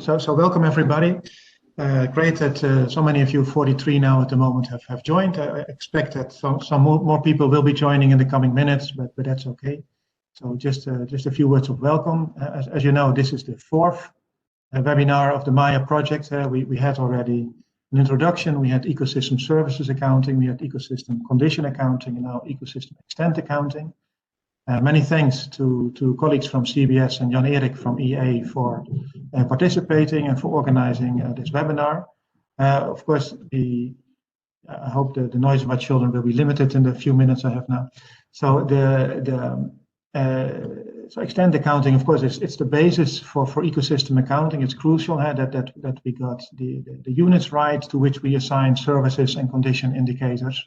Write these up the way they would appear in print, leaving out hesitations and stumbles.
So welcome everybody. Great that so many of you, 43 now at the moment, have joined. I expect that some more people will be joining in the coming minutes, but that's okay. So just a few words of welcome. As you know, this is the fourth webinar of the MAIA project. We had already an introduction. We had ecosystem services accounting, we had ecosystem condition accounting, and now ecosystem extent accounting. Many thanks to colleagues from CBS and Jan-Erik from EA for participating and for organizing this webinar. Of course, I hope the noise of my children will be limited in the few minutes I have now. So so extent accounting, of course, it's the basis for ecosystem accounting. It's crucial that we got the units right to which we assign services and condition indicators.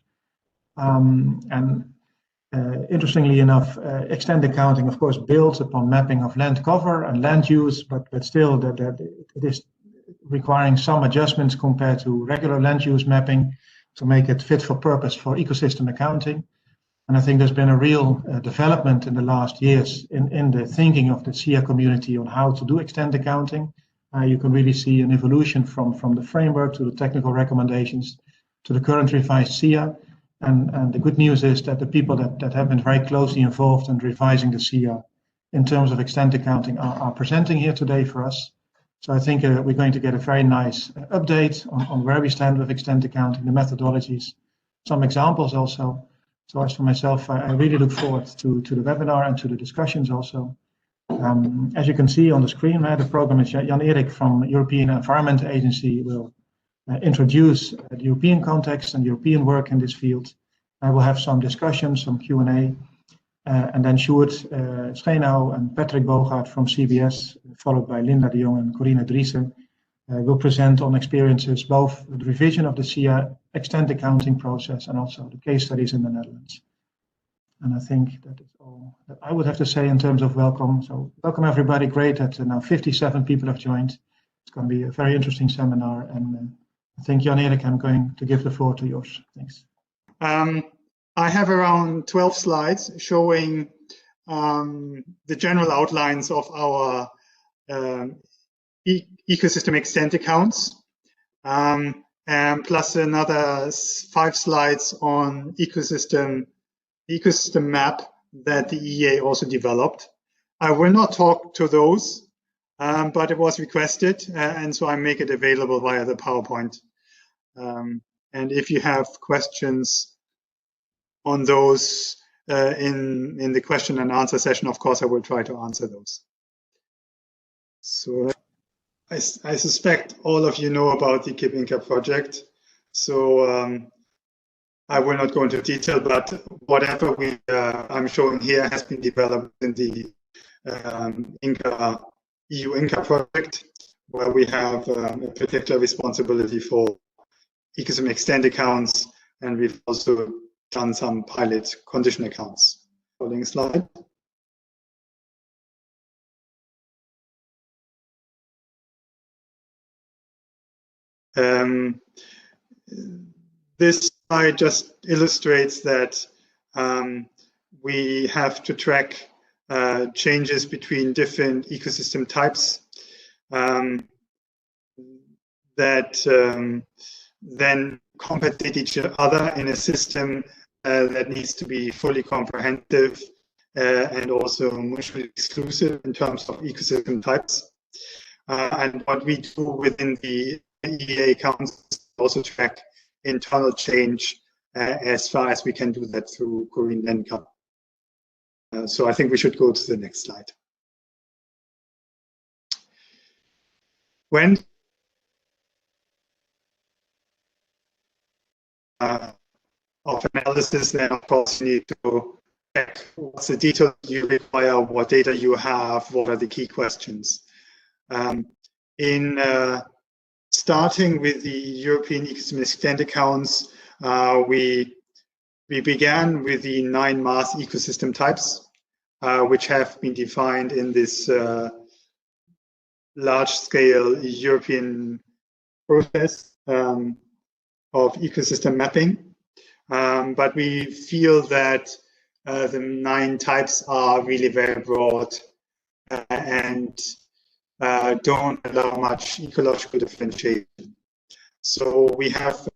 Interestingly enough, extent accounting, of course, builds upon mapping of land cover and land use, but still that it is requiring some adjustments compared to regular land use mapping to make it fit for purpose for ecosystem accounting. And I think there's been a real development in the last years in the thinking of the SIA community on how to do extent accounting. You can really see an evolution from the framework to the technical recommendations to the current revised SIA. And the good news is that the people that have been very closely involved in revising the SIA in terms of extent accounting are presenting here today for us. So I think we're going to get a very nice update on where we stand with extent accounting, the methodologies, some examples also. So as for myself, I really look forward to the webinar and to the discussions also. As you can see on the screen, the program is Jan-Erik from European Environment Agency will introduce the European context and European work in this field. I will have some discussions, some Q&A, and then Sjoerd Steenau and Patrick Bogaert from CBS, followed by Linda de Jong and Corine Driessen, will present on experiences, both the revision of the SIA extent accounting process and also the case studies in the Netherlands. And I think that is all that I would have to say in terms of welcome. So welcome everybody, great that now 57 people have joined. It's going to be a very interesting seminar, and I think, Jan-Erik, I'm going to give the floor to yours. Thanks. I have around 12 slides showing the general outlines of our ecosystem extent accounts, and plus another 5 slides on ecosystem map that the EA also developed. I will not talk to those, but it was requested, and so I make it available via the PowerPoint. And if you have questions on those in the question and answer session, of course, I will try to answer those. So I suspect all of you know about the KIP-INCA project. So I will not go into detail, but whatever I'm showing here has been developed in the EU INCA project, where we have a particular responsibility for ecosystem extent accounts, and we've also done some pilot condition accounts. Following slide. This slide just illustrates that we have to track changes between different ecosystem types that then compensate each other in a system that needs to be fully comprehensive and also mutually exclusive in terms of ecosystem types. And what we do within the EA accounts is also track internal change as far as we can do that through Corine Lenka. So I think we should go to the next slide. When of analysis, then of course you need to check what's the detail you require, what data you have, what are the key questions. In starting with the European ecosystem extent accounts, we began with the 9 mass ecosystem types, which have been defined in this large-scale European process of ecosystem mapping. But we feel that the 9 types are really very broad and don't allow much ecological differentiation. So we have,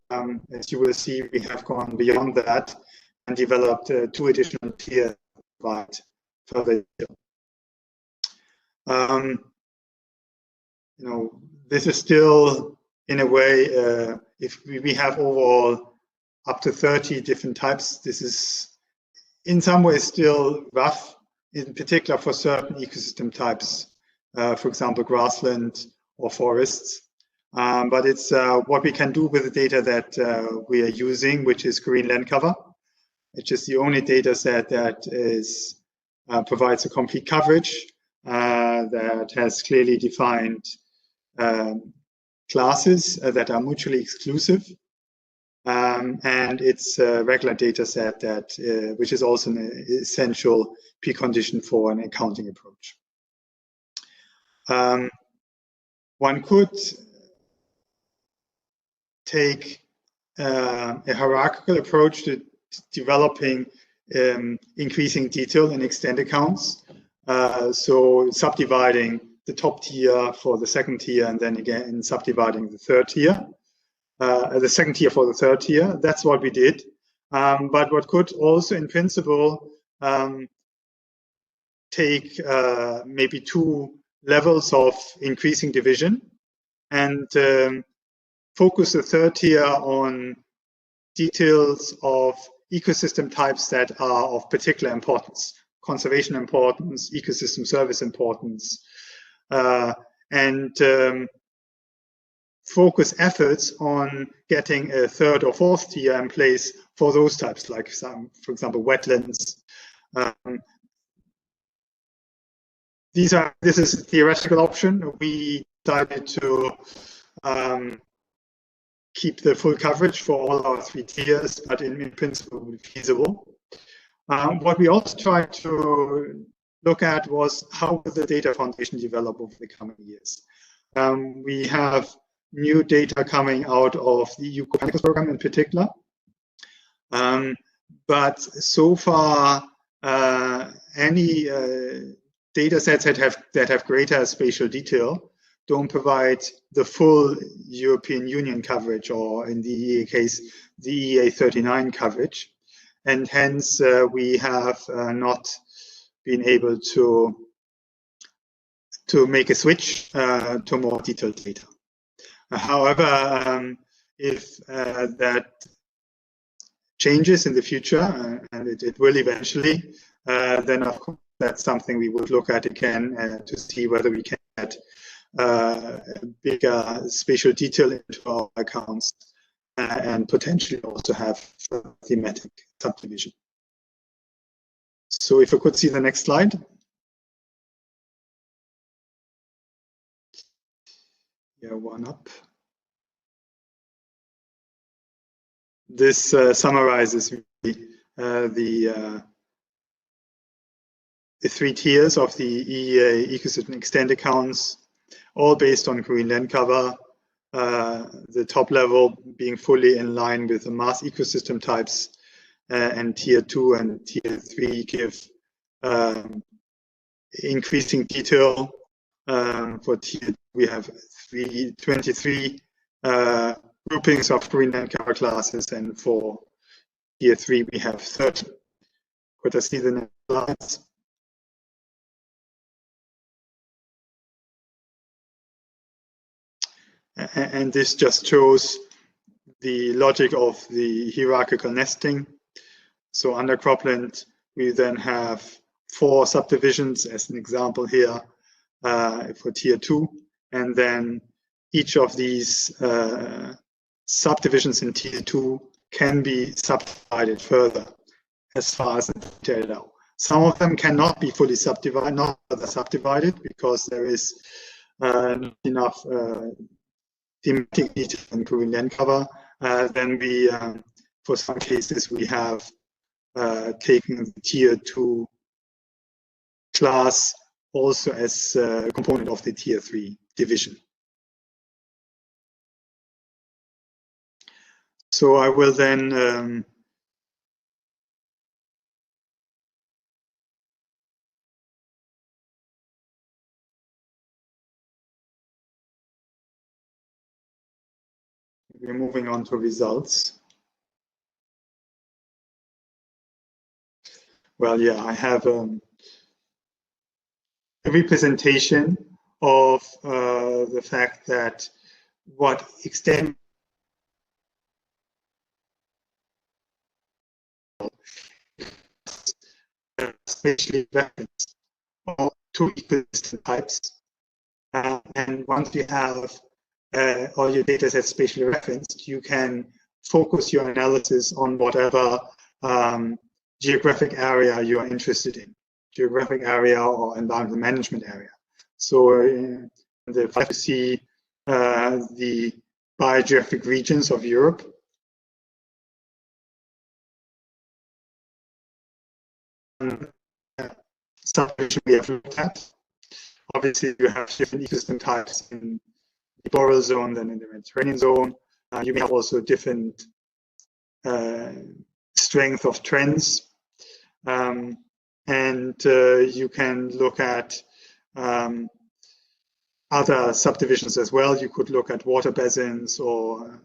as you will see, we have gone beyond that and developed 2 additional tiers to provide further detail. This is still, in a way, if we have overall up to 30 different types, this is in some ways still rough, in particular for certain ecosystem types, for example, grassland or forests. But it's what we can do with the data that we are using, which is green land cover, which is the only data set that is provides a complete coverage that has clearly defined classes that are mutually exclusive. And it's a regular data set that, which is also an essential precondition for an accounting approach. One could take a hierarchical approach to developing increasing detail in extended accounts. So subdividing the top tier for the second tier, and then again subdividing the third tier. The second tier for the third tier. That's what we did. But what could also, in principle, take maybe 2 levels of increasing division and focus the third tier on details of ecosystem types that are of particular importance, conservation importance, ecosystem service importance, and focus efforts on getting a third or fourth tier in place for those types, like for example, wetlands. This is a theoretical option. We decided to keep the full coverage for all our 3 tiers, but in principle would be feasible. What we also tried to look at was how will the data foundation develop over the coming years. We have new data coming out of the EU Copernicus program in particular. But so far, any data sets that have greater spatial detail don't provide the full European Union coverage, or in the EEA case, the EEA 39 coverage. And hence, we have not been able to make a switch to more detailed data. However, if that changes in the future, and it will eventually, then of course that's something we would look at again to see whether we can add bigger spatial detail into our accounts and potentially also have thematic subdivision. So if I could see the next slide. Yeah, one up. This summarizes the 3 tiers of the EEA ecosystem extend accounts, all based on green land cover. The top level being fully in line with the mass ecosystem types, and tier 2 and tier 3 give increasing detail. For tier 2, we have 23 groupings of green land cover classes, and for tier 3 we have 30. Could I see the next slides? And this just shows the logic of the hierarchical nesting. So under cropland, we then have 4 subdivisions as an example here for tier 2. And then each of these subdivisions in tier 2 can be subdivided further as far as the data allow. Some of them cannot be fully subdivided, not further subdivided, because there is not enough thematic detail in green land cover. Then we, for some cases, we have taken the tier 2 class also as a component of the tier 3 division. So I will then we're moving on to results. Well, yeah, I have a representation of the fact that what extent spatially referenced or two ecosystem types. And once you have all your data sets spatially referenced, you can focus your analysis on whatever geographic area you are interested in, geographic area or environmental management area. So if I see the biogeographic regions of Europe, subdivision we have looked at. Obviously, you have different ecosystem types in the boreal zone than in the Mediterranean zone. You may have also different strength of trends. And you can look at other subdivisions as well. You could look at water basins or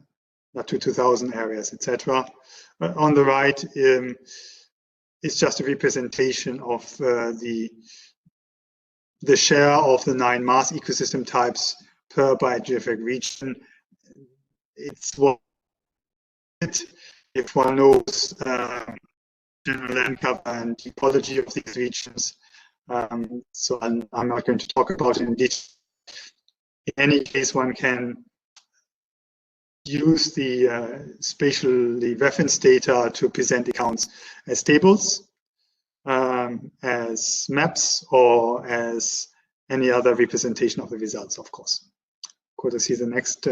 Natura 2000 areas, etc. On the right, it's just a representation of the share of the 9 mass ecosystem types per biogeographic region. It's what if one knows general land cover and topology of these regions. So I'm not going to talk about it in detail. In any case, one can use the spatially referenced data to present accounts as tables, as maps, or as any other representation of the results, of course. Could I see the next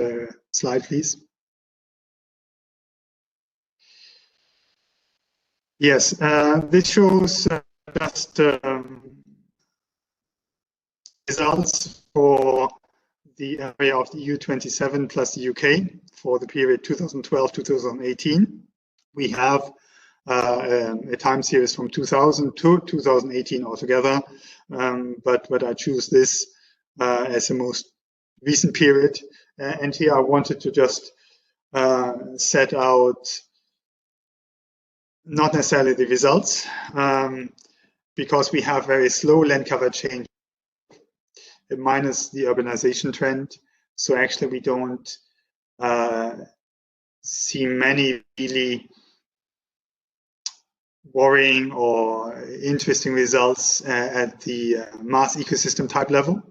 slide, please? Yes, this shows just results for the area of the EU27 plus the UK for the period 2012-2018. We have a time series from 2000 to 2018 altogether, but I choose this as the most recent period. And here I wanted to just set out not necessarily the results, because we have very slow land cover change minus the urbanization trend. So actually we don't see many really worrying or interesting results at the mass ecosystem type level.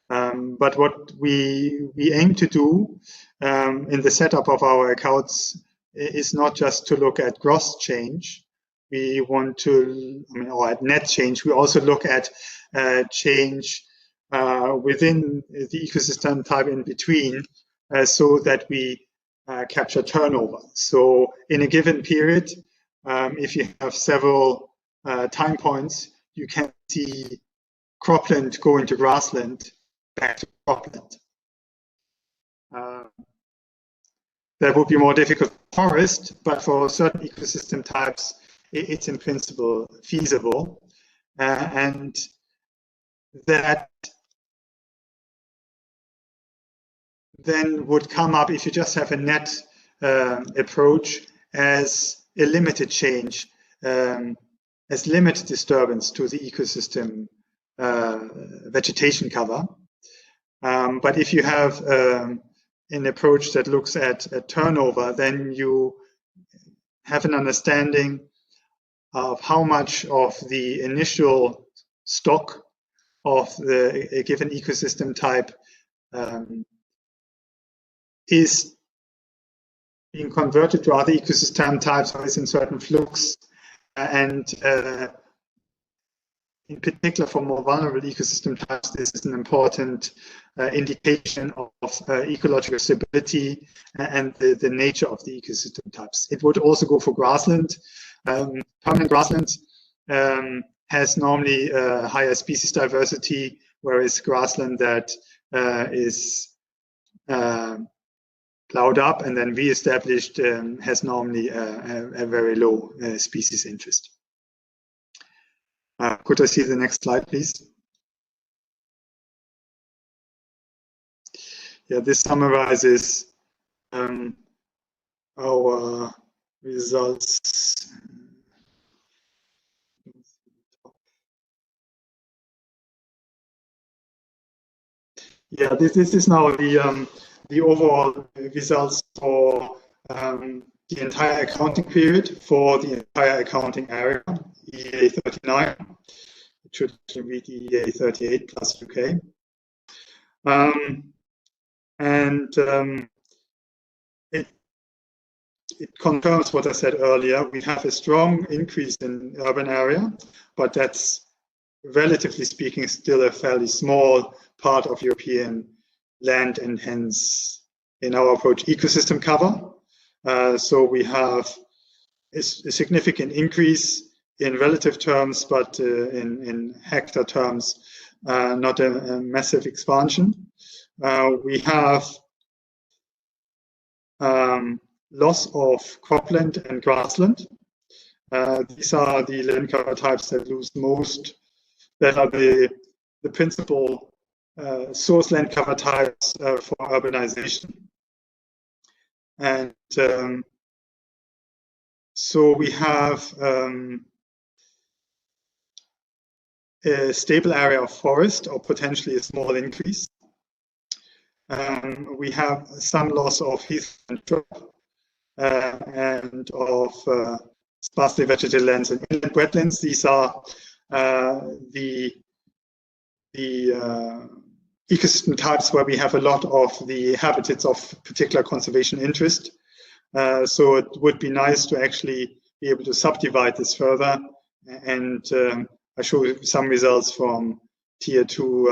But what we aim to do in the setup of our accounts is not just to look at gross change. We want to, or at net change, we also look at change within the ecosystem type in between, so that we capture turnover. So in a given period, if you have several time points, you can see cropland going to grassland, back to cropland. That would be more difficult for forest, but for certain ecosystem types, it's in principle feasible. And that then would come up if you just have a net approach as a limited change, as limited disturbance to the ecosystem vegetation cover. But if you have an approach that looks at turnover, then you have an understanding of how much of the initial stock of a given ecosystem type is being converted to other ecosystem types or is in certain flux. And in particular, for more vulnerable ecosystem types, this is an important indication of ecological stability and the nature of the ecosystem types. It would also go for grassland. Permanent grassland has normally higher species diversity, whereas grassland that is plowed up and then re-established has normally a very low species interest. Could I see the next slide, please? Yeah, this summarizes our results. Yeah, this is now the overall results for the entire accounting period for the entire accounting area, EA 39. It should be EA 38 plus UK. It confirms what I said earlier. We have a strong increase in urban area, but that's, relatively speaking, still a fairly small part of European land, and hence, in our approach, ecosystem cover. So we have a significant increase in relative terms, but in hectare terms, not a massive expansion. We have loss of cropland and grassland. These are the land cover types that lose most, that are the principal source land cover types for urbanization. And so we have a stable area of forest, or potentially a small increase. We have some loss of heath and shrub, and of sparsely vegetated lands and inland wetlands. These are the ecosystem types where we have a lot of the habitats of particular conservation interest. So it would be nice to actually be able to subdivide this further, and I show you some results from Tier 2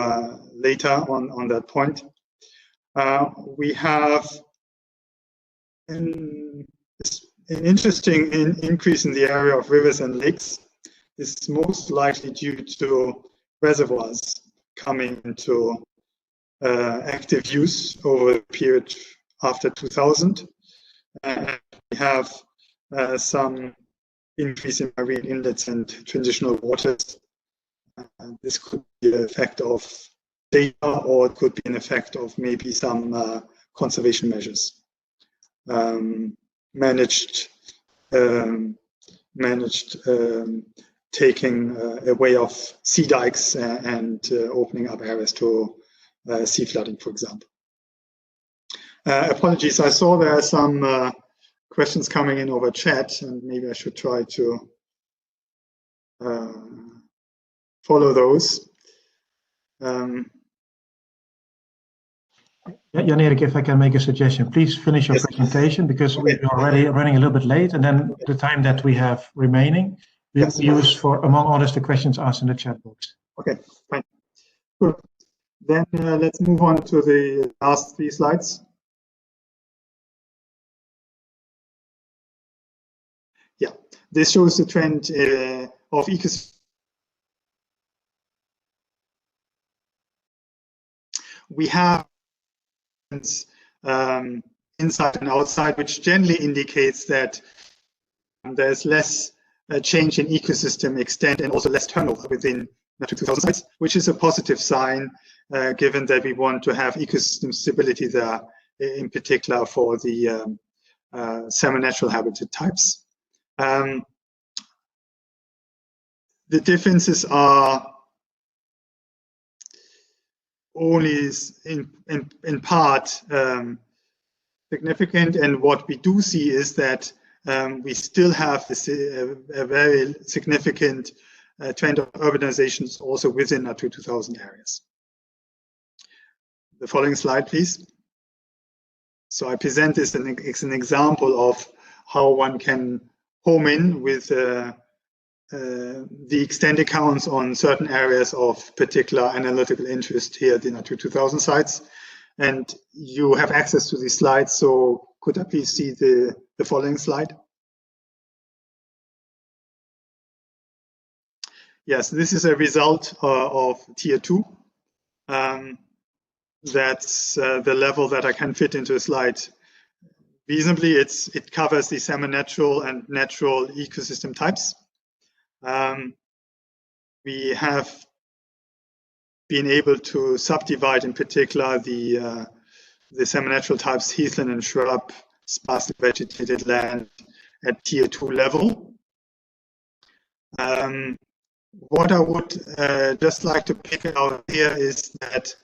later on that point. We have an interesting increase in the area of rivers and lakes. This is most likely due to reservoirs coming into active use over the period after 2000. And we have some increase in marine inlets and transitional waters. This could be an effect of data, or it could be an effect of maybe some conservation measures managed taking away of sea dikes and opening up areas to sea flooding, for example. Apologies, I saw there are some questions coming in over chat, and maybe I should try to follow those. Jan Erik, if I can make a suggestion, please finish your presentation, because we're already running a little bit late, and then the time that we have remaining, we'll use for, among others, the questions asked in the chat box. Okay, fine. Good. Then let's move on to the last 3 slides. Yeah, this shows the trend of ecosystem. We have inside and outside, which generally indicates that there's less change in ecosystem extent and also less turnover within Natura 2000 sites, which is a positive sign, given that we want to have ecosystem stability there, in particular for the semi-natural habitat types. The differences are only in part significant, and what we do see is that we still have a very significant trend of urbanizations also within Natura 2000 areas. The following slide, please. So I present this as an example of how one can home in with the extended counts on certain areas of particular analytical interest here at the Natura 2000 sites. And you have access to these slides, so could I please see the following slide? Yes, this is a result of Tier 2. That's the level that I can fit into a slide reasonably. It covers the semi-natural and natural ecosystem types. We have been able to subdivide, in particular, the the semi-natural types heathland and shrub, sparsely vegetated land at tier 2 level. What I would just like to pick out here is that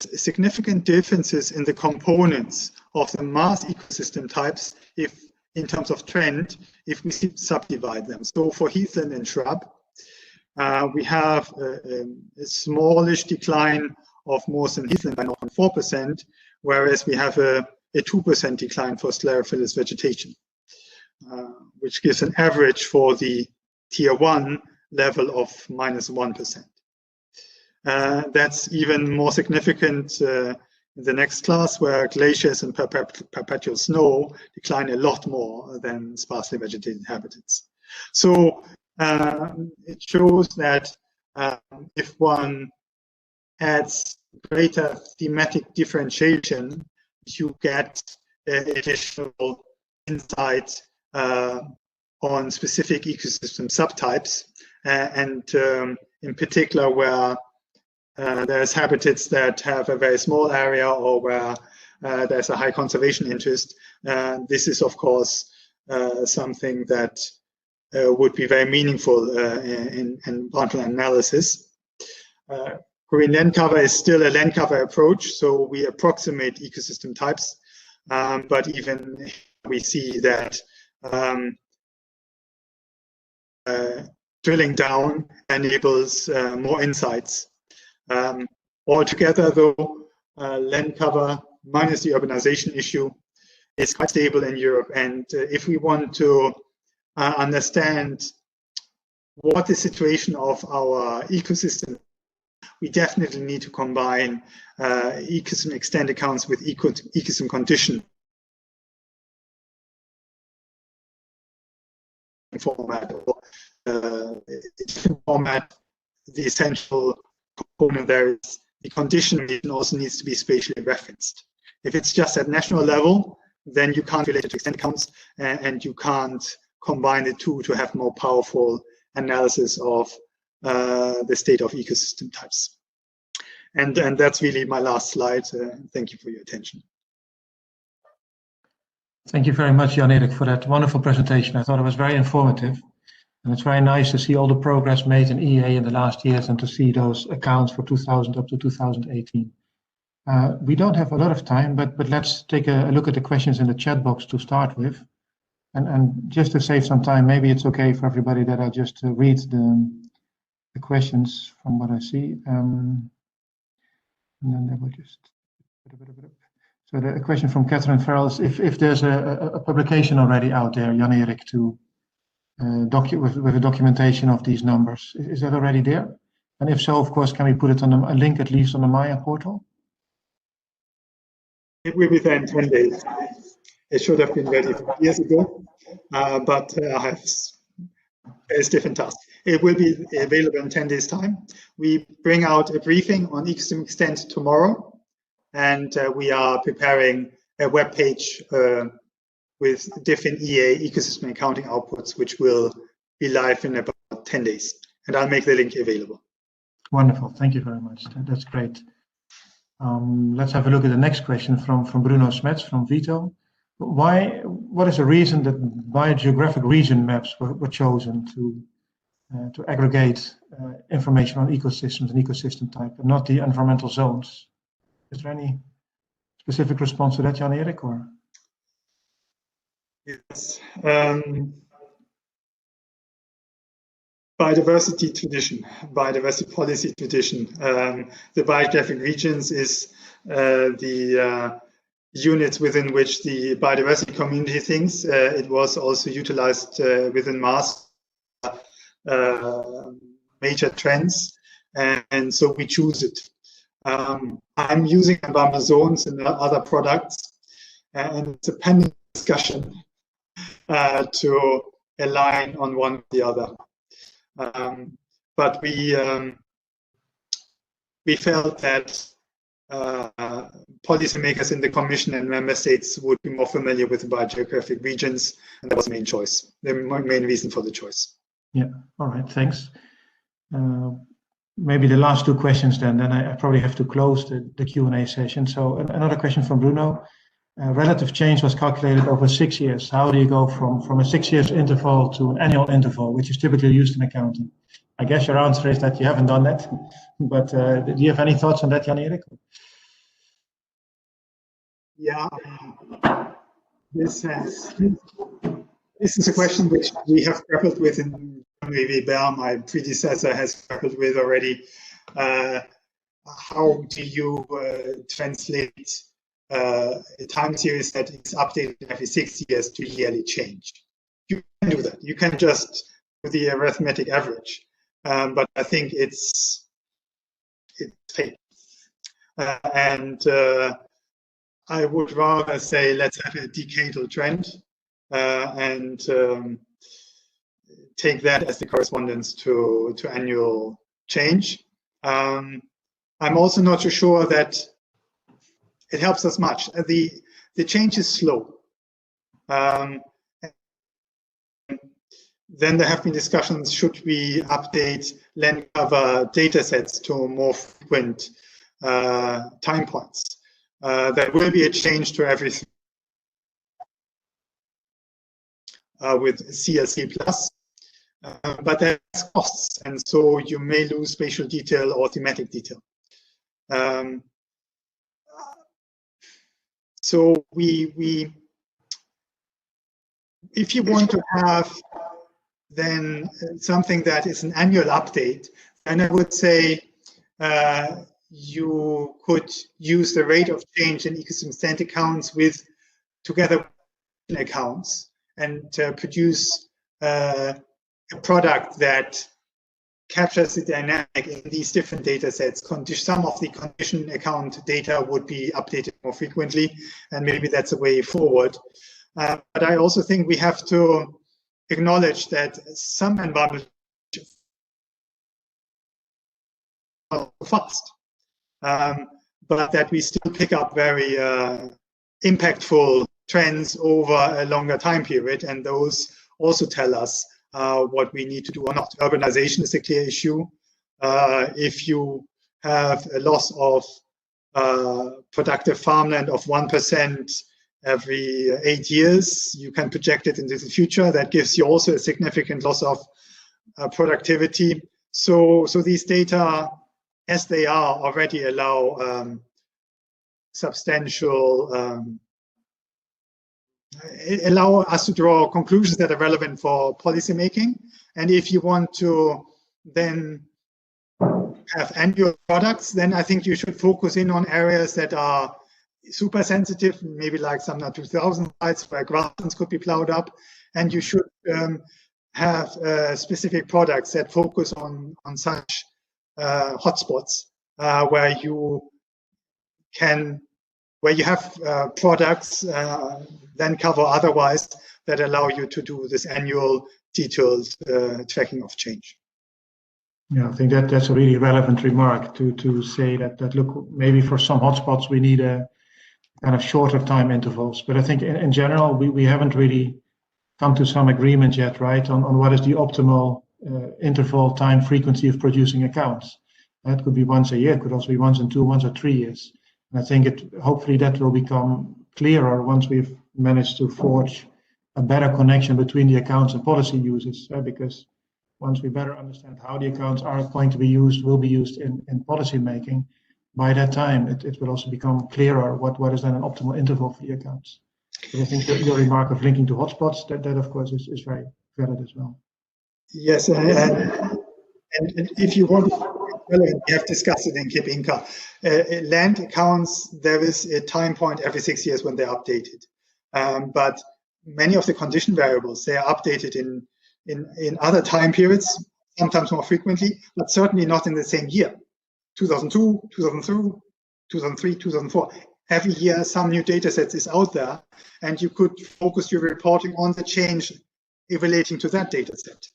significant differences in the components of the Mars ecosystem types, if in terms of trend, if we subdivide them. So for heathland and shrub, we have a smallish decline of moors and heathland by 0.4%, whereas we have a 2% decline for sclerophyllous vegetation, which gives an average for the tier 1 level of -1%. That's even more significant in the next class, where glaciers and perpetual snow decline a lot more than sparsely vegetated habitats. So it shows that if one adds greater thematic differentiation, you get additional insight on specific ecosystem subtypes, and in particular where there's habitats that have a very small area or where there's a high conservation interest. This is, of course, something that would be very meaningful in boundary analysis. Green land cover is still a land cover approach, so we approximate ecosystem types, but even we see that drilling down enables more insights. Altogether, though, land cover minus the urbanization issue is quite stable in Europe, and if we want to understand what the situation of our ecosystem, we definitely need to combine ecosystem extended counts with ecosystem condition format, or format. The essential component there is the condition region also needs to be spatially referenced. If it's just at national level, then you can't relate it to extended counts, and you can't combine the two to have more powerful analysis of the state of ecosystem types. And that's really my last slide. Thank you for your attention. Thank you very much, Jan-Erik, for that wonderful presentation. I thought it was very informative. And it's very nice to see all the progress made in EA in the last years and to see those accounts for 2000 up to 2018. We don't have a lot of time, but let's take a look at the questions in the chat box to start with. And just to save some time, maybe it's okay for everybody that I just read the questions from what I see. And then they will just... So the question from Catherine Farrell is if there's a publication already out there, Jan-Erik, to with a documentation of these numbers. Is that already there? And if so, of course, can we put it on a link at least on the MAIA portal? It will be there in 10 days. It should have been ready years ago, but I have various different tasks. It will be available in 10 days' time. We bring out a briefing on ecosystem extent tomorrow, and we are preparing a web page with different EA ecosystem accounting outputs, which will be live in about 10 days. And I'll make the link available. Wonderful. Thank you very much. That's great. Let's have a look at the next question from Bruno Smets from Vito. What is the reason that biogeographic region maps were chosen to aggregate information on ecosystems and ecosystem type, and not the environmental zones? Is there any specific response to that, Jan-Erik, or? Yes. Biodiversity tradition, biodiversity policy tradition. The biogeographic regions is the units within which the biodiversity community thinks. It was also utilized within Mars major trends, and so we choose it. I'm using environmental zones in other products, and it's a pending discussion to align on one or the other. But we felt that policymakers in the Commission and member states would be more familiar with the biogeographic regions, and that was the main choice, the main reason for the choice. Yeah, all right, thanks. maybe the last two questions then I probably have to close the Q&A session. So another question from Bruno. Relative change was calculated over 6 years. How do you go from a 6 years interval to an annual interval, which is typically used in accounting? I guess your answer is that you haven't done that, but do you have any thoughts on that, Jan-Erik? Yeah, this is a question which we have grappled with in MAIA. My predecessor has grappled with already. How do you translate a time series that is updated every 6 years to yearly change? You can do that. You can just do the arithmetic average, but I think it's fake. And I would rather say let's have a decadal trend and take that as the correspondence to annual change. I'm also not so sure that it helps us much. The change is slow. Then there have been discussions, should we update land cover data sets to more frequent time points? There will be a change to everything with CLC plus, but there's costs, and so you may lose spatial detail or thematic detail. So if you want to have then something that is an annual update, then I would say you could use the rate of change in ecosystem stand accounts together with accounts and produce a product that captures the dynamic in these different data sets. Some of the condition account data would be updated more frequently, and maybe that's a way forward. But I also think we have to acknowledge that some environments are fast, but that we still pick up very impactful trends over a longer time period, and those also tell us what we need to do or not. Urbanization is a clear issue. If you have a loss of productive farmland of 1% every 8 years, you can project it into the future. That gives you also a significant loss of productivity. So these data, as they are, already allow allow us to draw conclusions that are relevant for policymaking. And if you want to then have annual products, then I think you should focus in on areas that are super sensitive, maybe like some Natura 2000 sites where grasslands could be plowed up. And you should have specific products that focus on such hotspots where you have products then cover otherwise that allow you to do this annual detailed tracking of change. Yeah, I think that's a really relevant remark to say that look, maybe for some hotspots we need a kind of shorter time intervals, but I think in general we haven't really come to some agreement yet, right, on what is the optimal interval time frequency of producing accounts. That could be once a year, it could also be once in 2 months or 3 years. And I think hopefully that will become clearer once we've managed to forge a better connection between the accounts and policy users, because once we better understand how the accounts are going to be used, will be used in policy making, by that time it will also become clearer what is then an optimal interval for the accounts. But I think your remark of linking to hotspots, that of course is very valid as well. Yes, and if you want, we have discussed it in KIP Inca. Land accounts, there is a time point every 6 years when they're updated. But many of the condition variables, they are updated in other time periods, sometimes more frequently, but certainly not in the same year. 2002, 2003, 2003, 2004. Every year, some new data sets is out there, and you could focus your reporting on the change relating to that data set.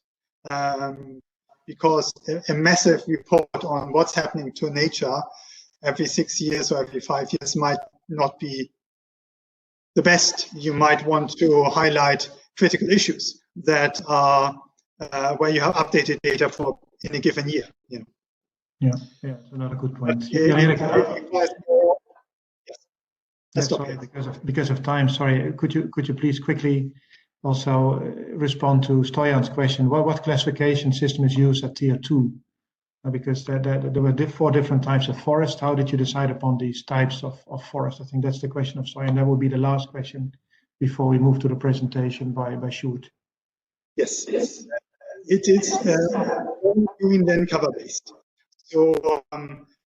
Because a massive report on what's happening to nature every 6 years or every 5 years might not be the best. You might want to highlight critical issues that are where you have updated data for in a given year. Yeah, it's another good point. Yes. Sorry, because of time. Sorry, could you please quickly also respond to Stoyan's question? What classification system is used at tier 2? Because there were 4 different types of forest. How did you decide upon these types of forest? I think that's the question of Stoyan. That will be the last question before we move to the presentation by Sjoerd. Yes. It is green land cover based. So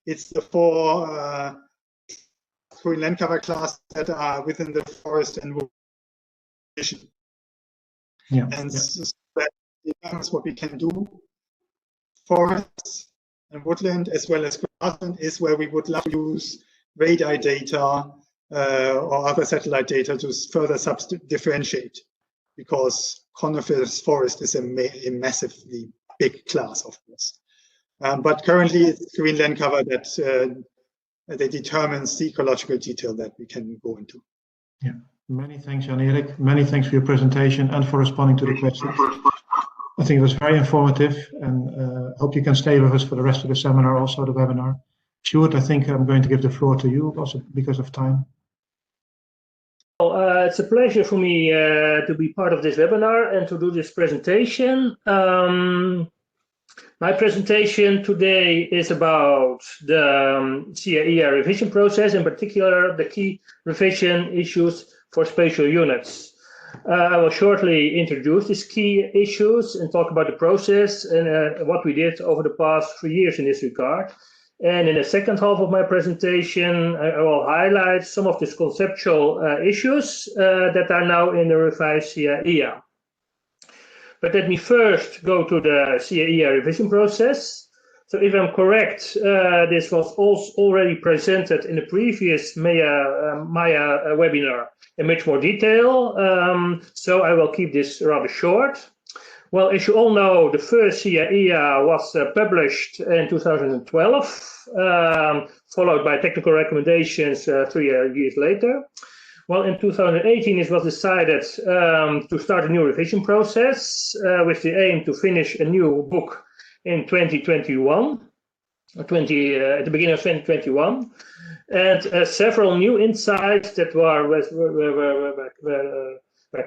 it's the 4 green land cover classes that are within the forest and wood division. So that determines what we can do. Forests and woodland as well as grassland is where we would love to use radar data or other satellite data to further differentiate, because coniferous forest is a massively big class, of course. But currently it's green land cover that determines the ecological detail that we can go into. Yeah, many thanks, Jan-Erik. Many thanks for your presentation and for responding to the questions. I think it was very informative, and hope you can stay with us for the rest of the seminar, also the webinar. Sjoerd, I think I'm going to give the floor to you, also because of time. Well, it's a pleasure for me to be part of this webinar and to do this presentation. My presentation today is about the CAIA revision process, in particular the key revision issues for spatial units. I will shortly introduce these key issues and talk about the process and what we did over the past 3 years in this regard. And in the second half of my presentation, I will highlight some of these conceptual issues that are now in the revised CAIA. But let me first go to the CAIA revision process. So if I'm correct, this was also already presented in the previous MAIA webinar in much more detail. So I will keep this rather short. Well, as you all know, the first CAIA was published in 2012, followed by technical recommendations 3 years later. Well, in 2018, it was decided to start a new revision process with the aim to finish a new book in 2021, at the beginning of 2021. And several new insights that were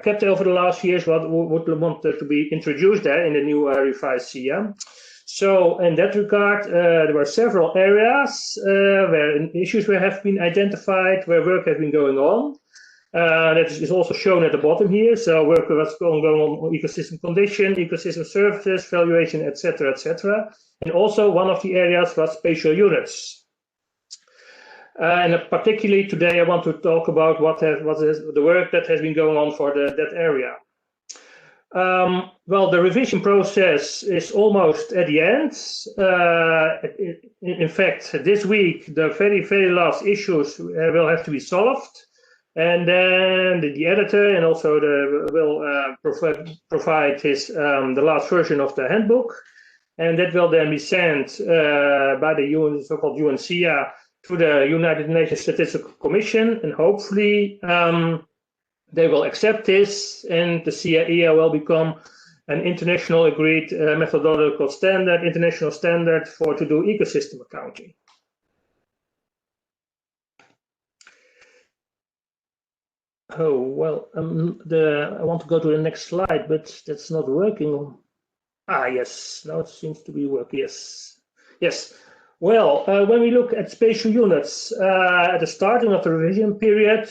kept over the last years would want to be introduced there in the new revised CAIA. So in that regard, there were several areas where issues have been identified, where work has been going on. That is also shown at the bottom here. So work was going on ecosystem condition, ecosystem services, valuation, etc., etc. And also one of the areas was spatial units. And particularly today, I want to talk about what is the work that has been going on for that area. Well, the revision process is almost at the end. In fact, this week, the very, very last issues will have to be solved. And then the editor and also will provide the last version of the handbook. And that will then be sent by the so-called UNCIA to the United Nations Statistical Commission, and hopefully they will accept this, and the CAIA will become an international agreed methodological standard, international standard to do ecosystem accounting. Oh, well, I want to go to the next slide, but that's not working. Ah, yes, now it seems to be working. Yes. Well, when we look at spatial units, at the starting of the revision period,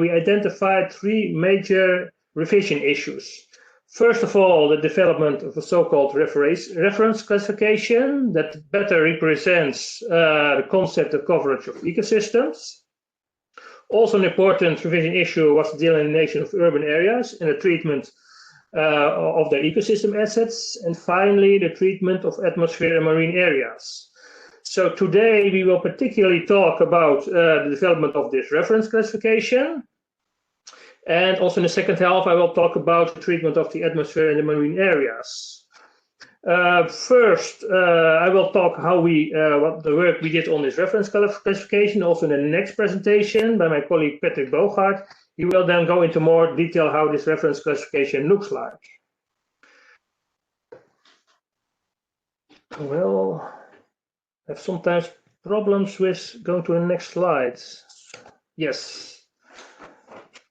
we identified 3 major revision issues. First of all, the development of a so-called reference classification that better represents the concept of coverage of ecosystems. Also an important revision issue was the delineation of urban areas and the treatment of their ecosystem assets. And finally, the treatment of atmosphere and marine areas. So today we will particularly talk about the development of this reference classification. And also in the second half, I will talk about the treatment of the atmosphere and the marine areas. First, I will talk what the work we did on this reference classification. Also in the next presentation by my colleague Patrick Bogart, he will then go into more detail how this reference classification looks like. Well, have sometimes problems with going to the next slides. Yes.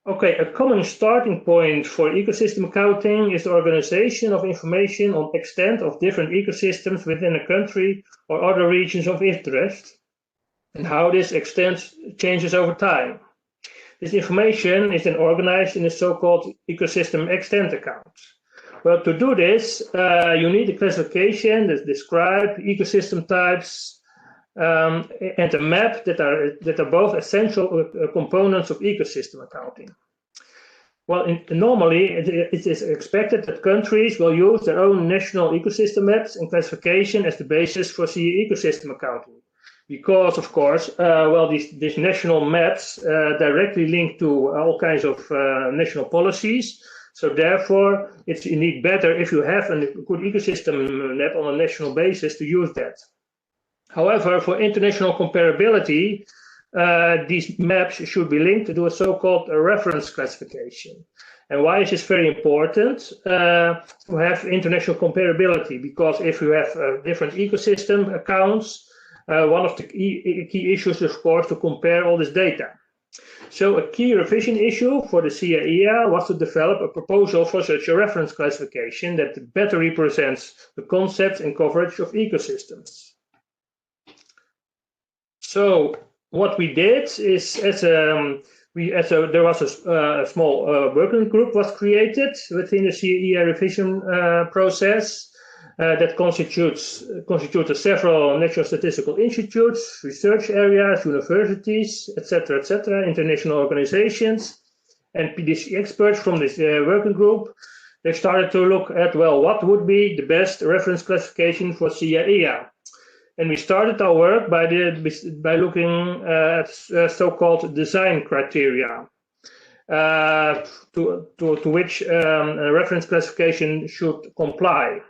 Okay, a common starting point for ecosystem accounting is the organization of information on extent of different ecosystems within a country or other regions of interest, and how this extent changes over time. This information is then organized in a so-called ecosystem extent account. Well, to do this, you need a classification that describes ecosystem types and a map that are both essential components of ecosystem accounting. Well, normally it is expected that countries will use their own national ecosystem maps and classification as the basis for CE ecosystem accounting. Because, of course, well, these national maps directly link to all kinds of national policies. So therefore, it's indeed better if you have a good ecosystem map on a national basis to use that. However, for international comparability, these maps should be linked to a so-called reference classification. And why is this very important to have international comparability? Because if you have different ecosystem accounts, one of the key issues is, of course, to compare all this data. So a key revision issue for the MAIA was to develop a proposal for such a reference classification that better represents the concepts and coverage of ecosystems. So what we did is, there was a small working group was created within the MAIA revision process. That constituted several national statistical institutes, research areas, universities, etc., international organizations. And these experts from this working group, they started to look at, well, what would be the best reference classification for MAIA? And we started our work by looking at so-called design criteria, to which a reference classification should comply.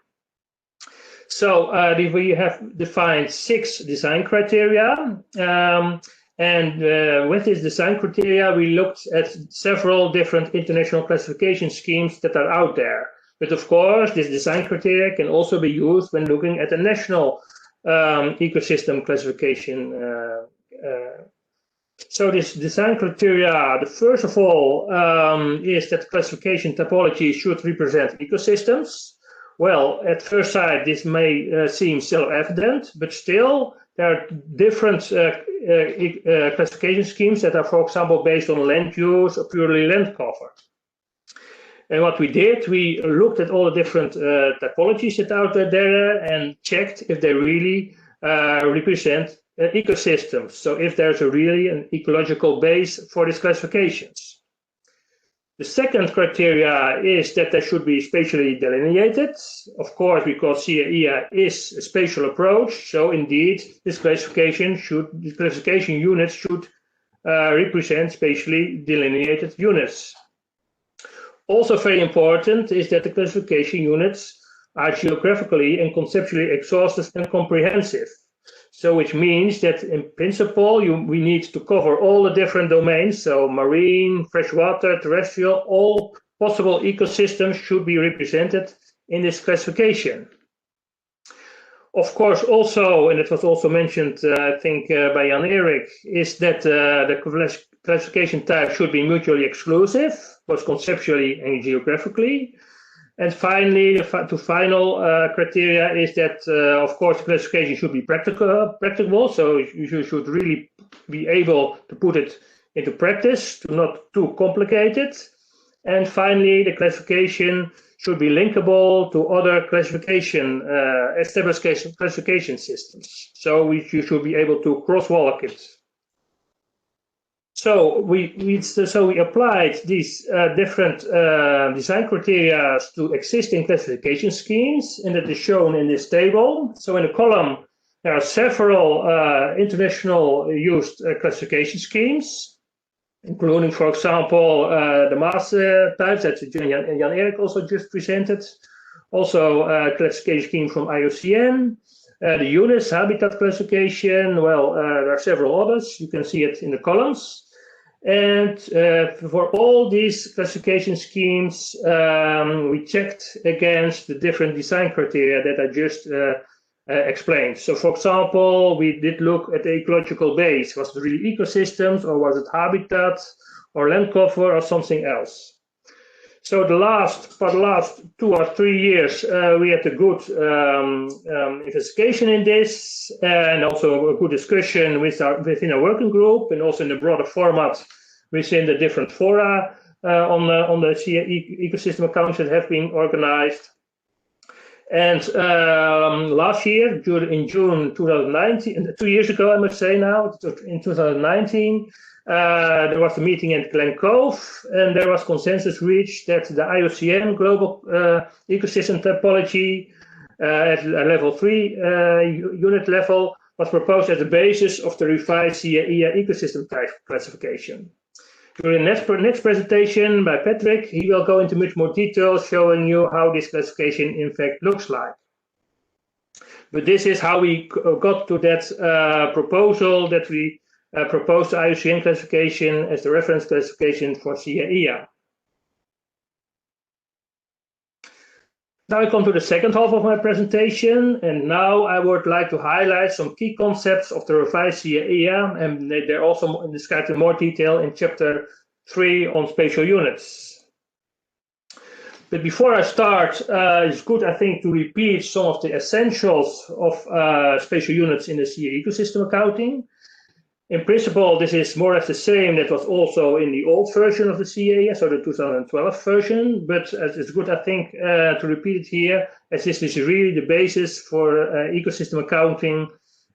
So we have defined 6 design criteria, and with this design criteria, we looked at several different international classification schemes that are out there. But of course, this design criteria can also be used when looking at a national ecosystem classification. So this design criteria, the first of all, is that classification typology should represent ecosystems. Well, at first sight, this may seem self-evident, but still there are different classification schemes that are, for example, based on land use or purely land cover. And what we did, we looked at all the different typologies that are out there and checked if they really represent ecosystems. So if there's really an ecological base for these classifications. The second criteria is that they should be spatially delineated, of course, because MAIA is a spatial approach. So indeed, this classification units should represent spatially delineated units. Also very important is that the classification units are geographically and conceptually exhaustive and comprehensive. So which means that in principle, we need to cover all the different domains. So marine, freshwater, terrestrial, all possible ecosystems should be represented in this classification. Of course, also, and it was also mentioned, I think, by Jan-Erik, is that the classification type should be mutually exclusive, both conceptually and geographically. And finally, the final criteria is that, of course, the classification should be practicable. So you should really be able to put it into practice, to not too complicated. And finally, the classification should be linkable to other established classification systems. So you should be able to crosswalk it. So we applied these different design criteria to existing classification schemes, and that is shown in this table. So in the column, there are several international used classification schemes, including, for example, the mass types that Jan-Erik also just presented. Also, a classification scheme from IUCN. The UNIS habitat classification, well, there are several others. You can see it in the columns. And for all these classification schemes, we checked against the different design criteria that I just explained. So, for example, we did look at the ecological base. Was it really ecosystems, or was it habitat, or land cover, or something else? So for the last 2 or 3 years, we had a good investigation in this, and also a good discussion within our working group, and also in the broader format within the different fora on the ecosystem accounts that have been organized. And last year, in June 2019, 2 years ago, I must say now, in 2019, there was a meeting at Glen Cove, and there was consensus reached that the IUCN global ecosystem typology at level 3 unit level was proposed as the basis of the revised MAIA ecosystem type classification. During the next presentation by Patrick, he will go into much more detail, showing you how this classification in fact looks like. But this is how we got to that proposal that we proposed the IUCN classification as the reference classification for MAIA. Now I come to the second half of my presentation, and now I would like to highlight some key concepts of the revised MAIA, and they're also described in more detail in chapter 3 on spatial units. But before I start, it's good, I think, to repeat some of the essentials of spatial units in the MAIA ecosystem accounting. In principle, this is more or less the same that was also in the old version of the MAIA, so the 2012 version, but it's good, I think, to repeat it here, as this is really the basis for ecosystem accounting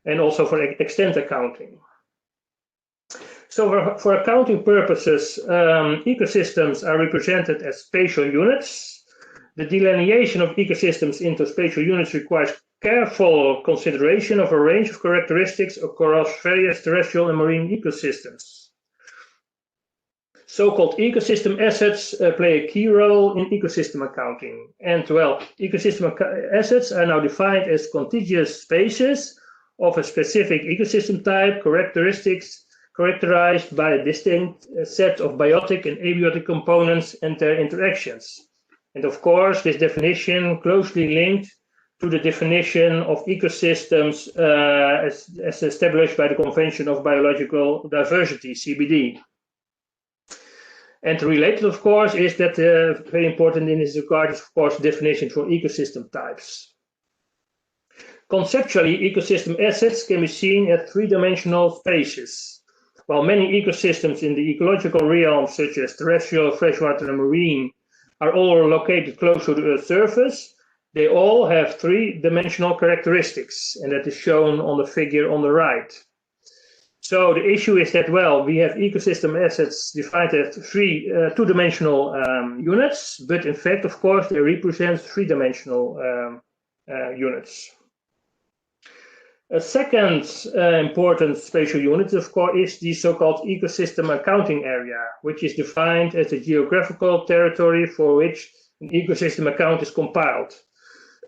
and also for extent accounting. So for accounting purposes, ecosystems are represented as spatial units. The delineation of ecosystems into spatial units requires careful consideration of a range of characteristics across various terrestrial and marine ecosystems. So-called ecosystem assets play a key role in ecosystem accounting. And well, ecosystem assets are now defined as contiguous spaces of a specific ecosystem type, characteristics characterized by a distinct set of biotic and abiotic components and their interactions. And of course, this definition closely linked to the definition of ecosystems as established by the Convention of Biological Diversity, CBD. And related, of course, is that very important in this regard is, of course, definition for ecosystem types. Conceptually, ecosystem assets can be seen as three-dimensional spaces. While many ecosystems in the ecological realm, such as terrestrial, freshwater, and marine, are all located close to the Earth's surface, they all have three-dimensional characteristics, and that is shown on the figure on the right. So the issue is that, well, we have ecosystem assets defined as two-dimensional units, but in fact, of course, they represent three-dimensional units. A second important spatial unit, of course, is the so-called ecosystem accounting area, which is defined as the geographical territory for which an ecosystem account is compiled.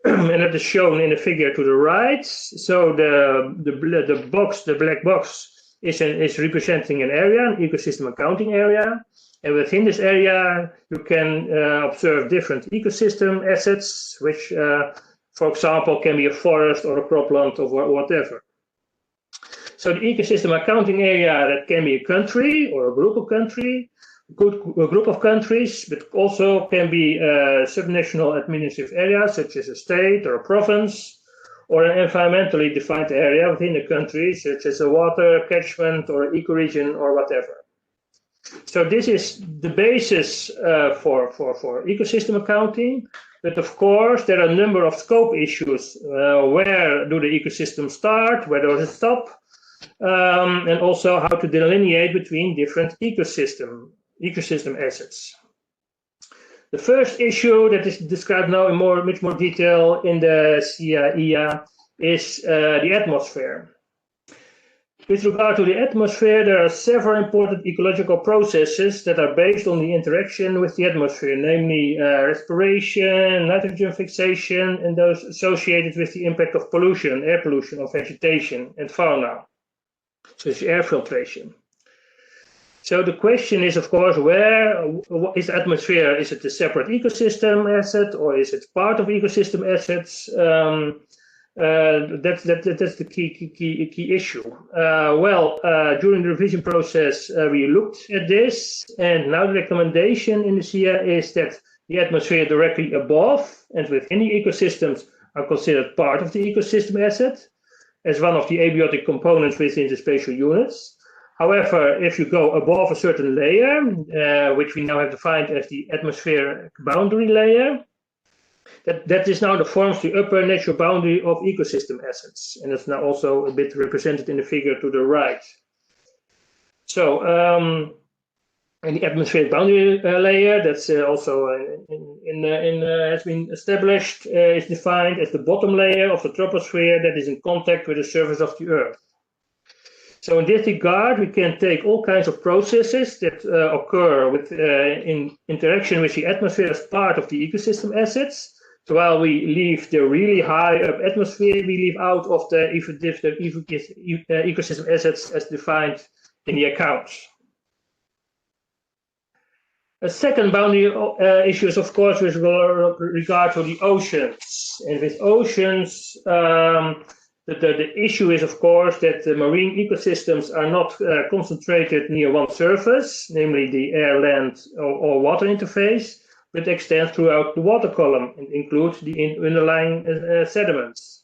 And that is shown in the figure to the right. So the black box is representing an area, an ecosystem accounting area. And within this area, you can observe different ecosystem assets, which, for example, can be a forest or a cropland or whatever. So the ecosystem accounting area, that can be a country or a group of countries, but also can be subnational administrative areas such as a state or a province, or an environmentally defined area within a country such as a water catchment or ecoregion or whatever. So this is the basis for ecosystem accounting, but of course there are a number of scope issues. Where do the ecosystems start? Where does it stop? And also how to delineate between different ecosystem assets. The first issue that is described now in much more detail in the MAIA is the atmosphere. With regard to the atmosphere, there are several important ecological processes that are based on the interaction with the atmosphere, namely respiration, nitrogen fixation, and those associated with the impact of pollution, air pollution of vegetation and fauna, such as air filtration. So the question is, of course, where is the atmosphere? Is it a separate ecosystem asset, or is it part of ecosystem assets? That's the key issue. During the revision process, we looked at this, and now the recommendation in the SIA is that the atmosphere directly above and within the ecosystems are considered part of the ecosystem asset as one of the abiotic components within the spatial units. However, if you go above a certain layer, which we now have defined as the atmospheric boundary layer, that is now forms the upper natural boundary of ecosystem assets, and it's now also a bit represented in the figure to the right. So, and the atmospheric boundary layer, that's also has been established, is defined as the bottom layer of the troposphere that is in contact with the surface of the Earth. So in this regard, we can take all kinds of processes that occur in interaction with the atmosphere as part of the ecosystem assets. So while we leave the really high up atmosphere, we leave out of the ecosystem assets as defined in the accounts. A second boundary issue is, of course, with regard to the oceans. And with oceans, the issue is, of course, that the marine ecosystems are not concentrated near one surface, namely the air, land, or water interface, but extend throughout the water column and include the underlying sediments.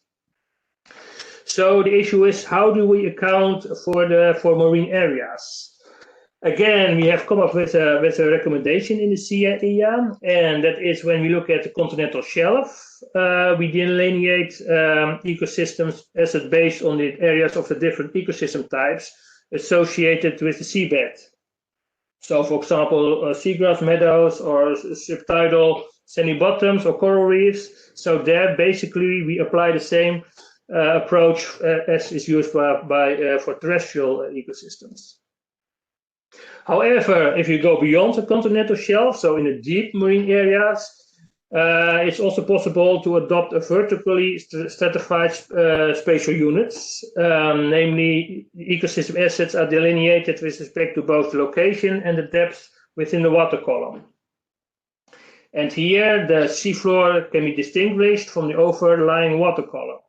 So the issue is, how do we account for marine areas? Again, we have come up with a recommendation in the SIA, and that is when we look at the continental shelf, we delineate ecosystems as based on the areas of the different ecosystem types associated with the seabed. So, for example, seagrass meadows or subtidal sandy bottoms or coral reefs. So there, basically, we apply the same approach as is used for terrestrial ecosystems. However, if you go beyond the continental shelf, so in the deep marine areas, it's also possible to adopt a vertically stratified spatial units. Namely, ecosystem assets are delineated with respect to both the location and the depth within the water column. And here, the seafloor can be distinguished from the overlying water column.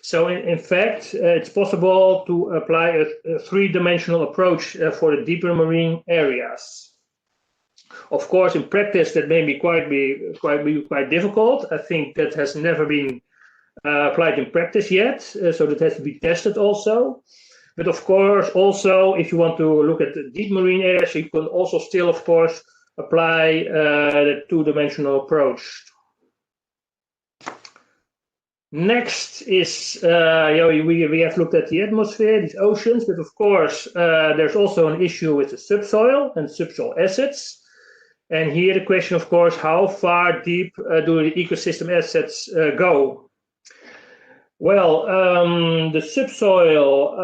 So in fact, it's possible to apply a three-dimensional approach for the deeper marine areas. Of course, in practice, that may be quite difficult. I think that has never been applied in practice yet, so that has to be tested also. But of course, also, if you want to look at the deep marine areas, you can also still, of course, apply the two-dimensional approach. Next is, we have looked at the atmosphere, these oceans, but of course, there's also an issue with the subsoil and subsoil assets. And here the question, of course, how far deep do the ecosystem assets go? Well, the subsoil,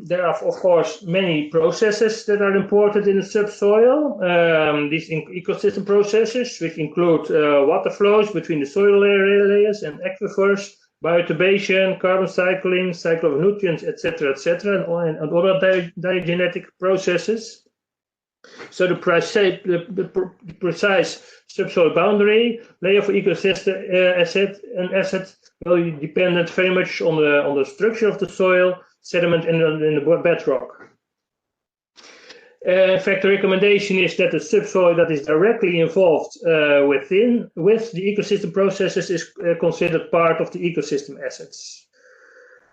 there are, of course, many processes that are important in the subsoil. These ecosystem processes, which include water flows between the soil layers and aquifers, bioturbation, carbon cycling, cycle of nutrients, etc., and other diagenetic processes. So the precise subsoil boundary layer for ecosystem asset will be dependent very much on the structure of the soil, sediment, and the bedrock. In fact, the recommendation is that the subsoil that is directly involved with the ecosystem processes is considered part of the ecosystem assets.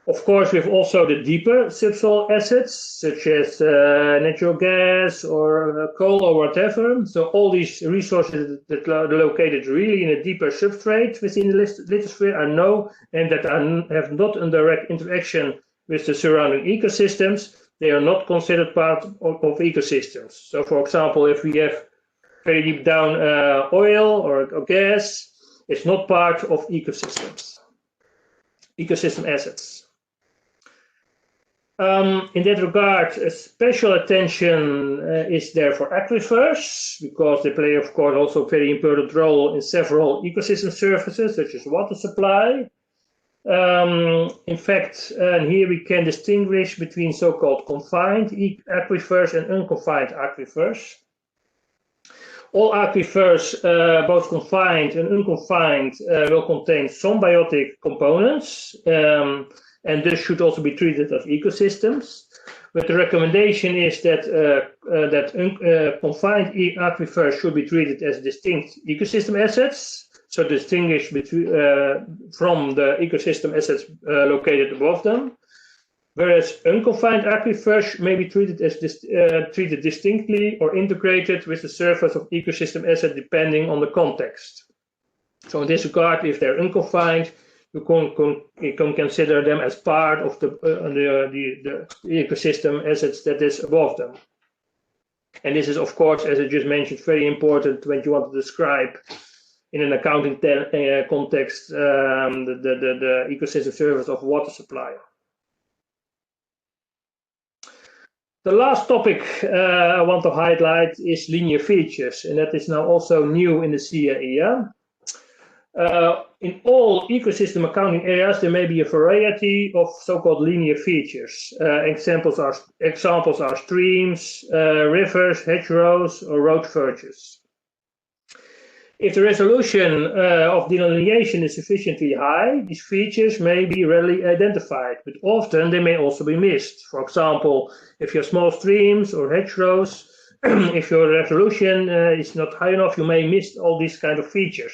Of course, we have also the deeper subsoil assets, such as natural gas or coal or whatever. So all these resources that are located really in a deeper substrate within the lithosphere are known and that have not a direct interaction with the surrounding ecosystems. They are not considered part of ecosystems. So, for example, if we have very deep down oil or gas, it's not part of ecosystem assets. In that regard, special attention is there for aquifers, because they play, of course, also a very important role in several ecosystem services, such as water supply. In fact, here we can distinguish between so-called confined aquifers and unconfined aquifers. All aquifers, both confined and unconfined, will contain some biotic components, and this should also be treated as ecosystems. But the recommendation is that confined aquifers should be treated as distinct ecosystem assets, so distinguished between, from the ecosystem assets located above them. Whereas unconfined aquifers may be treated as treated distinctly or integrated with the surface of ecosystem asset depending on the context. So in this regard, if they're unconfined, you can consider them as part of the ecosystem assets that is above them. And this is, of course, as I just mentioned, very important when you want to describe in an accounting context the ecosystem service of water supply. The last topic I want to highlight is linear features, and that is now also new in the CAIA. In all ecosystem accounting areas, there may be a variety of so-called linear features. Examples are streams, rivers, hedgerows, or road verges. If the resolution of delineation is sufficiently high, these features may be readily identified, but often they may also be missed. For example, if you have small streams or hedgerows, if your resolution is not high enough, you may miss all these kind of features.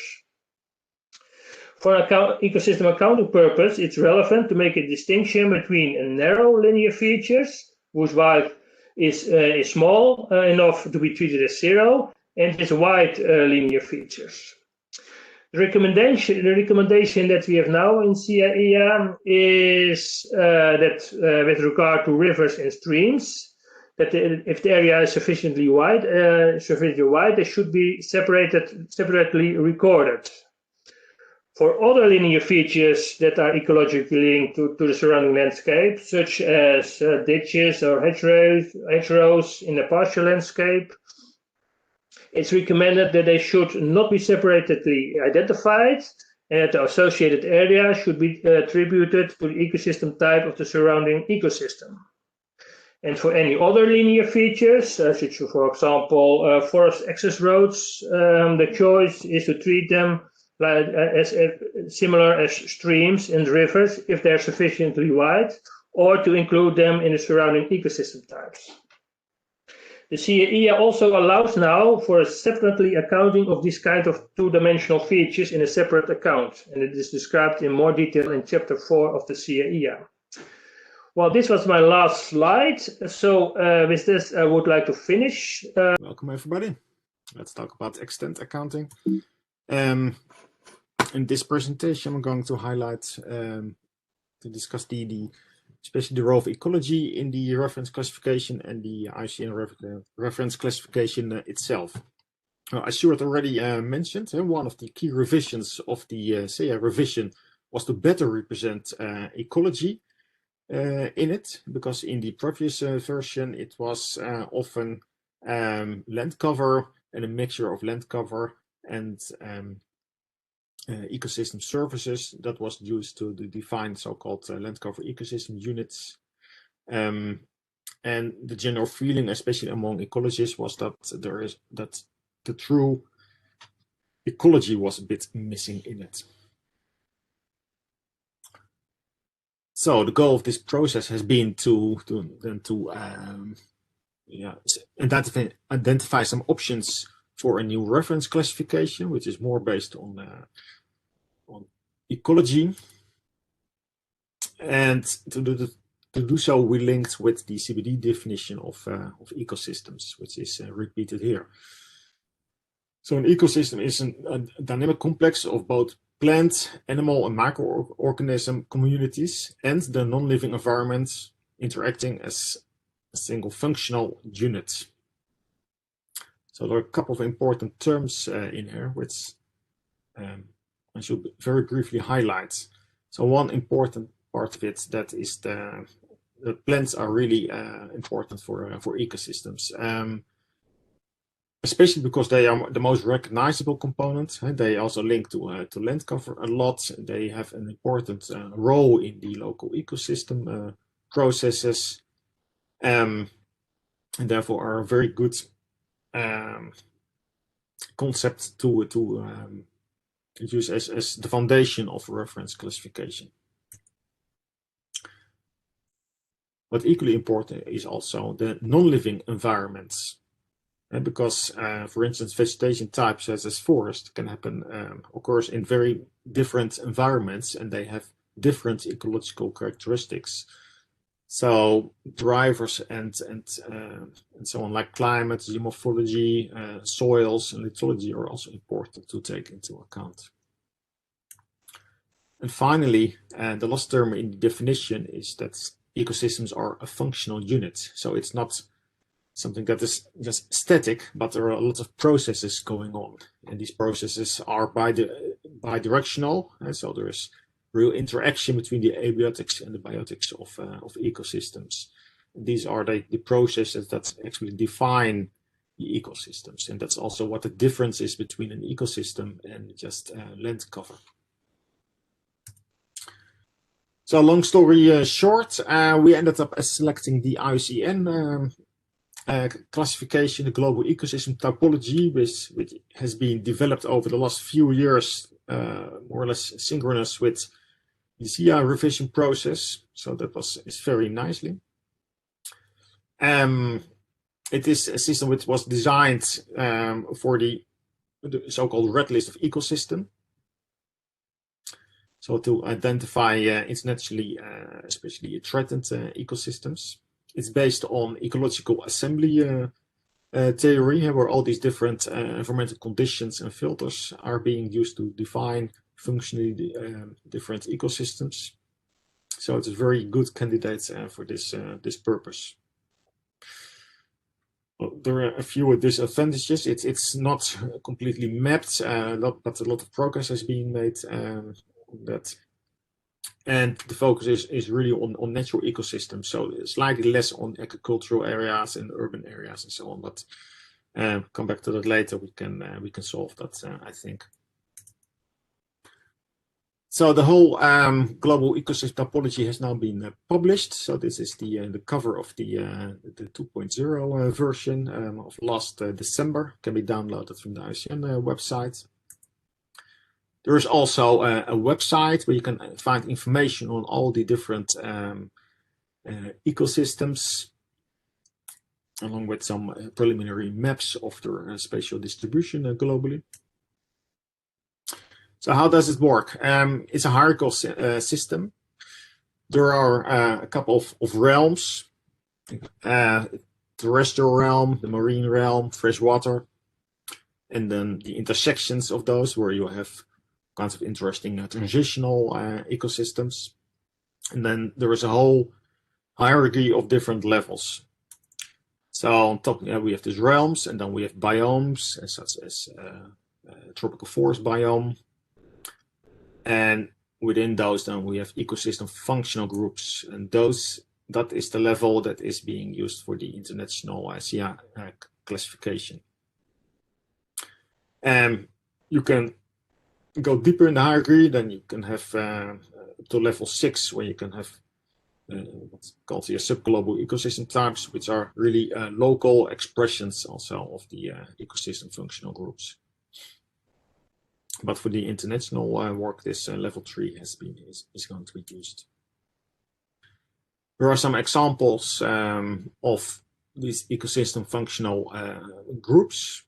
For an ecosystem accounting purpose, it's relevant to make a distinction between a narrow linear features, whose width is small enough to be treated as zero, and its wide linear features. The recommendation that we have now in CAIA is that with regard to rivers and streams, that if the area is sufficiently wide, they should be separately recorded. For other linear features that are ecologically linked to the surrounding landscape, such as ditches or hedgerows in the pasture landscape, it's recommended that they should not be separately identified, and that the associated area should be attributed to the ecosystem type of the surrounding ecosystem. And for any other linear features, such as, for example, forest access roads, the choice is to treat them as similar as streams and rivers if they're sufficiently wide, or to include them in the surrounding ecosystem types. The CAIA also allows now for a separately accounting of this kind of two-dimensional features in a separate account, and it is described in more detail in Chapter 4 of the CAIA. Well, this was my last slide, so with this I would like to finish. Welcome everybody. Let's talk about extent accounting. In this presentation I'm going to highlight, to discuss especially the role of ecology in the reference classification and the ICN reference classification itself. As Stuart already mentioned, one of the key revisions of the CAIA revision was to better represent ecology in it, because in the previous version it was often land cover and a mixture of land cover and ecosystem services that was used to define so-called land cover ecosystem units. And the general feeling, especially among ecologists, was that the true ecology was a bit missing in it. So the goal of this process has been to identify some options for a new reference classification, which is more based on ecology. And to do so, we linked with the CBD definition of ecosystems, which is repeated here. So an ecosystem is a dynamic complex of both plant, animal, and microorganism communities and the non-living environment interacting as a single functional unit. So there are a couple of important terms in here, which I should very briefly highlight. So one important part of it, that is the plants are really important for ecosystems. Especially because they are the most recognizable component. They also link to land cover a lot. They have an important role in the local ecosystem processes, and therefore are a very good concept to use as the foundation of reference classification. But equally important is also the non-living environments. Because, for instance, vegetation types such as forest can occurs in very different environments, and they have different ecological characteristics. So drivers and so on, like climate, geomorphology, soils, and lithology are also important to take into account. And finally, the last term in the definition is that ecosystems are a functional unit. So it's not something that is just static, but there are a lot of processes going on, and these processes are bidirectional, and so there is real interaction between the abiotics and the biotics of ecosystems. And these are the processes that actually define the ecosystems, and that's also what the difference is between an ecosystem and just land cover. So long story short, we ended up selecting the IUCN classification, the global ecosystem typology, which has been developed over the last few years, more or less synchronous with the SIA revision process. So that is very nicely. It is a system which was designed for the so-called red list of ecosystem. So to identify internationally, especially threatened ecosystems. It's based on ecological assembly theory, where all these different environmental conditions and filters are being used to define functionally different ecosystems. So it's a very good candidate for this purpose. Well, there are a few disadvantages. It's not completely mapped, but a lot of progress has been made on that. And the focus is really on natural ecosystems, so slightly less on agricultural areas and urban areas and so on. But come back to that later. We can solve that, I think. So the whole global ecosystem topology has now been published. So this is the cover of the 2.0 version of last December. Can be downloaded from the IUCN website. There is also a website where you can find information on all the different ecosystems, along with some preliminary maps of their spatial distribution globally. So how does it work? It's a hierarchical system. There are a couple of realms, terrestrial realm, the marine realm, freshwater, and then the intersections of those where you have kinds of interesting transitional ecosystems. And then there is a whole hierarchy of different levels. So on top, we have these realms, and then we have biomes, such as tropical forest biome. And within those, then we have ecosystem functional groups, and that is the level that is being used for the international SIA classification. And you can go deeper in the hierarchy, then you can have up to level 6, where you can have what's called the subglobal ecosystem types, which are really local expressions also of the ecosystem functional groups. But for the international work, this level 3 is going to be used. There are some examples of these ecosystem functional groups.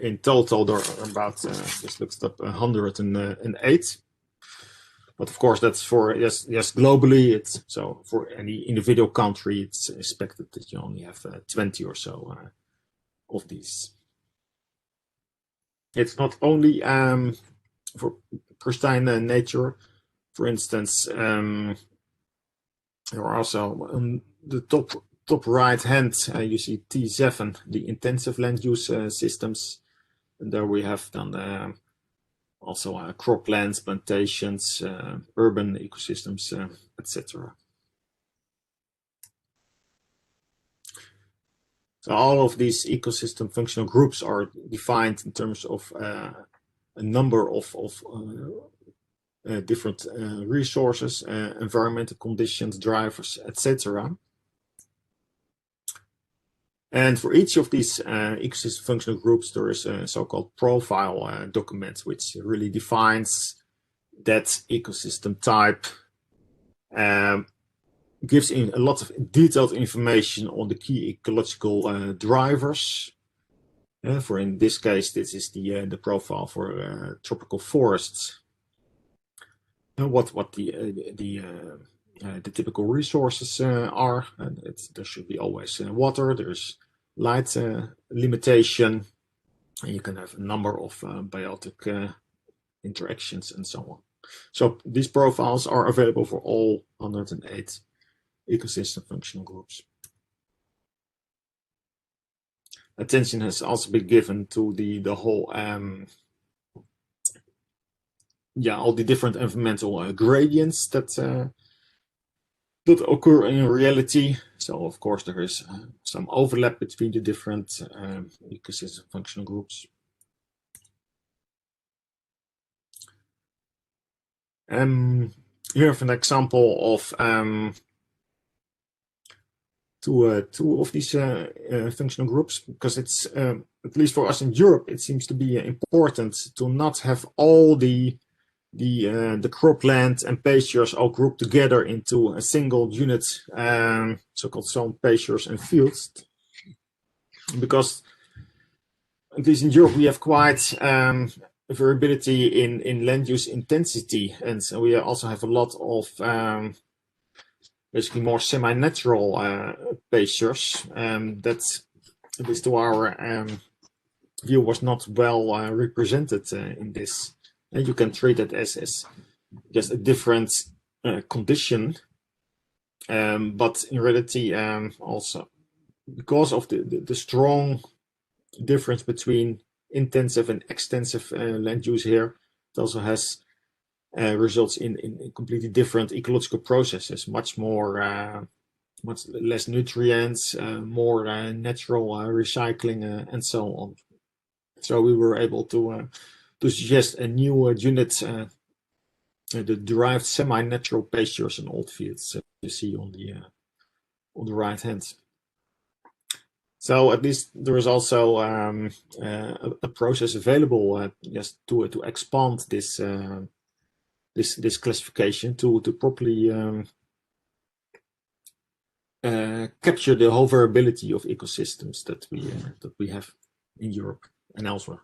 In total, there are about, just looked up, 108. But of course, that's for yes globally. So for any individual country, it's expected that you only have 20 or so of these. It's not only for pristine nature. For instance, there are also on the top right hand, you see T7, the intensive land use systems, and there we have done also croplands, plantations, urban ecosystems, etc. So all of these ecosystem functional groups are defined in terms of a number of different resources, environmental conditions, drivers, etc. And for each of these ecosystem functional groups, there is a so-called profile document, which really defines that ecosystem type, gives in a lot of detailed information on the key ecological drivers. For in this case, this is the profile for tropical forests. What the typical resources are. There should be always water. There's light limitation, and you can have a number of biotic interactions and so on. So these profiles are available for all 108 ecosystem functional groups. Attention has also been given to the whole all the different environmental gradients that occur in reality. So of course there is some overlap between the different ecosystem functional groups. Here I have an example of two of these functional groups, because it's at least for us in Europe, it seems to be important to not have all the cropland and pastures all grouped together into a single unit, so-called zone pastures and fields, because at least in Europe we have quite variability in land use intensity, and so we also have a lot of basically more semi-natural pastures that, at least to our view, was not well represented in this. And you can treat it as just a different condition, but in reality also because of the strong difference between intensive and extensive land use here, it also has results in completely different ecological processes, much less nutrients, more natural recycling, and so on. So we were able to suggest a new unit, the derived semi-natural pastures and old fields you see on the right hand. So at least there is also a process available just to expand this this classification to properly capture the whole variability of ecosystems that we have in Europe and elsewhere.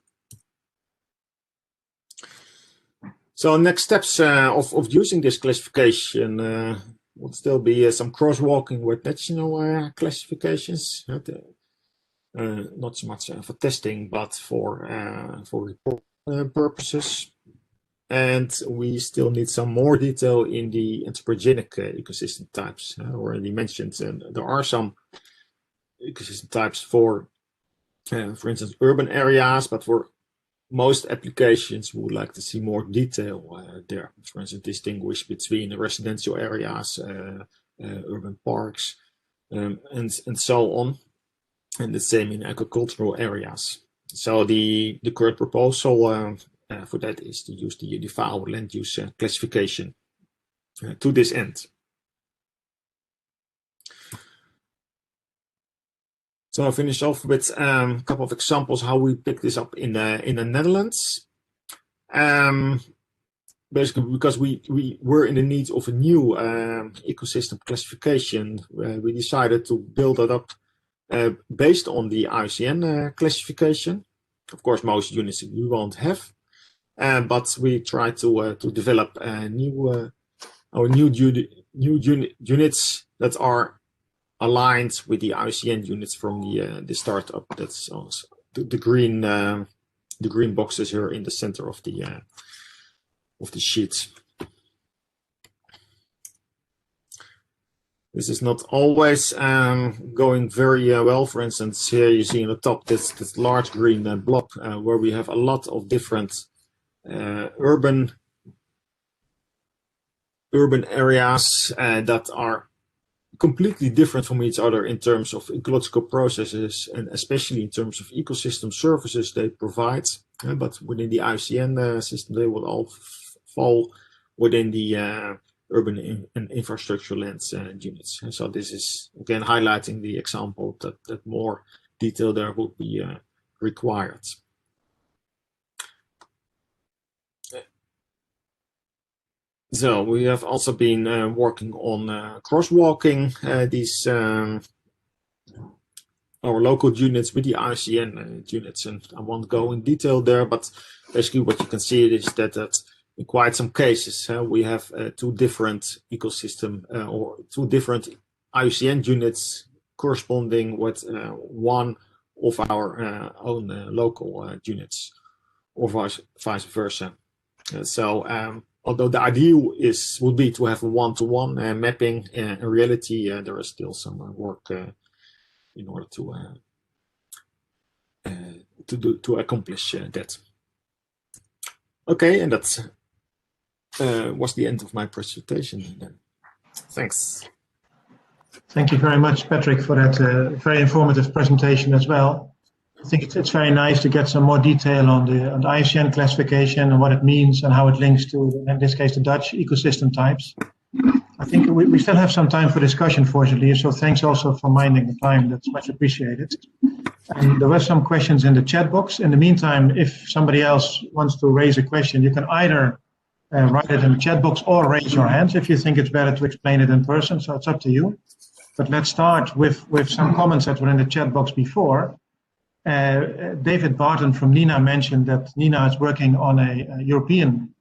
So next steps of using this classification would still be some crosswalking with national classifications, not so much for testing, but for report purposes. And we still need some more detail in the anthropogenic ecosystem types. I already mentioned there are some ecosystem types for instance, urban areas, but for most applications, we would like to see more detail there. For instance, distinguish between residential areas, urban parks, and so on, and the same in agricultural areas. So the current proposal for that is to use the FAO land use classification to this end. So I'll finish off with a couple of examples how we pick this up in the Netherlands. Basically, because we were in the need of a new ecosystem classification, we decided to build that up based on the IUCN classification. Of course, most units we won't have, but we try to develop new units that are aligned with the IUCN units from the startup. That's also the green boxes here in the center of the sheet. This is not always going very well. For instance, here you see in the top this large green blob where we have a lot of different urban areas that are completely different from each other in terms of ecological processes and especially in terms of ecosystem services they provide. But within the IUCN system, they will all fall within the urban and infrastructure lands units. And so this is again highlighting the example that more detail there would be required. So we have also been working on crosswalking these our local units with the IUCN units, and I won't go in detail there, but basically what you can see is that in quite some cases we have two different ecosystem or two different IUCN units corresponding with one of our own local units, or vice versa. So although the ideal would be to have a one-to-one mapping, in reality there is still some work in order to accomplish that. Okay, and that was the end of my presentation. Thanks. Thank you very much, Patrick, for that very informative presentation as well. I think it's very nice to get some more detail on the IUCN classification and what it means and how it links to, in this case, the Dutch ecosystem types. I think we still have some time for discussion, fortunately, so thanks also for minding the time. That's much appreciated. And there were some questions in the chat box. In the meantime, if somebody else wants to raise a question, you can either write it in the chat box or raise your hands if you think it's better to explain it in person, so it's up to you. But let's start with some comments that were in the chat box before. David Barton from NINA mentioned that NINA is working on a European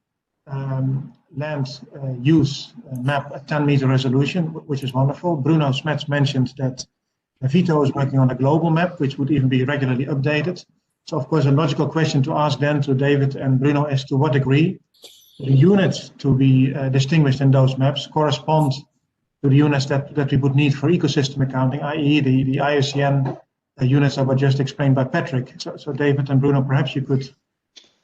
land use map at 10-meter resolution, which is wonderful. Bruno Smets mentioned that Vito is working on a global map, which would even be regularly updated. So, of course, a logical question to ask then to David and Bruno is to what degree the units to be distinguished in those maps correspond to the units that we would need for ecosystem accounting, i.e. the IUCN units that were just explained by Patrick. So David and Bruno, perhaps you could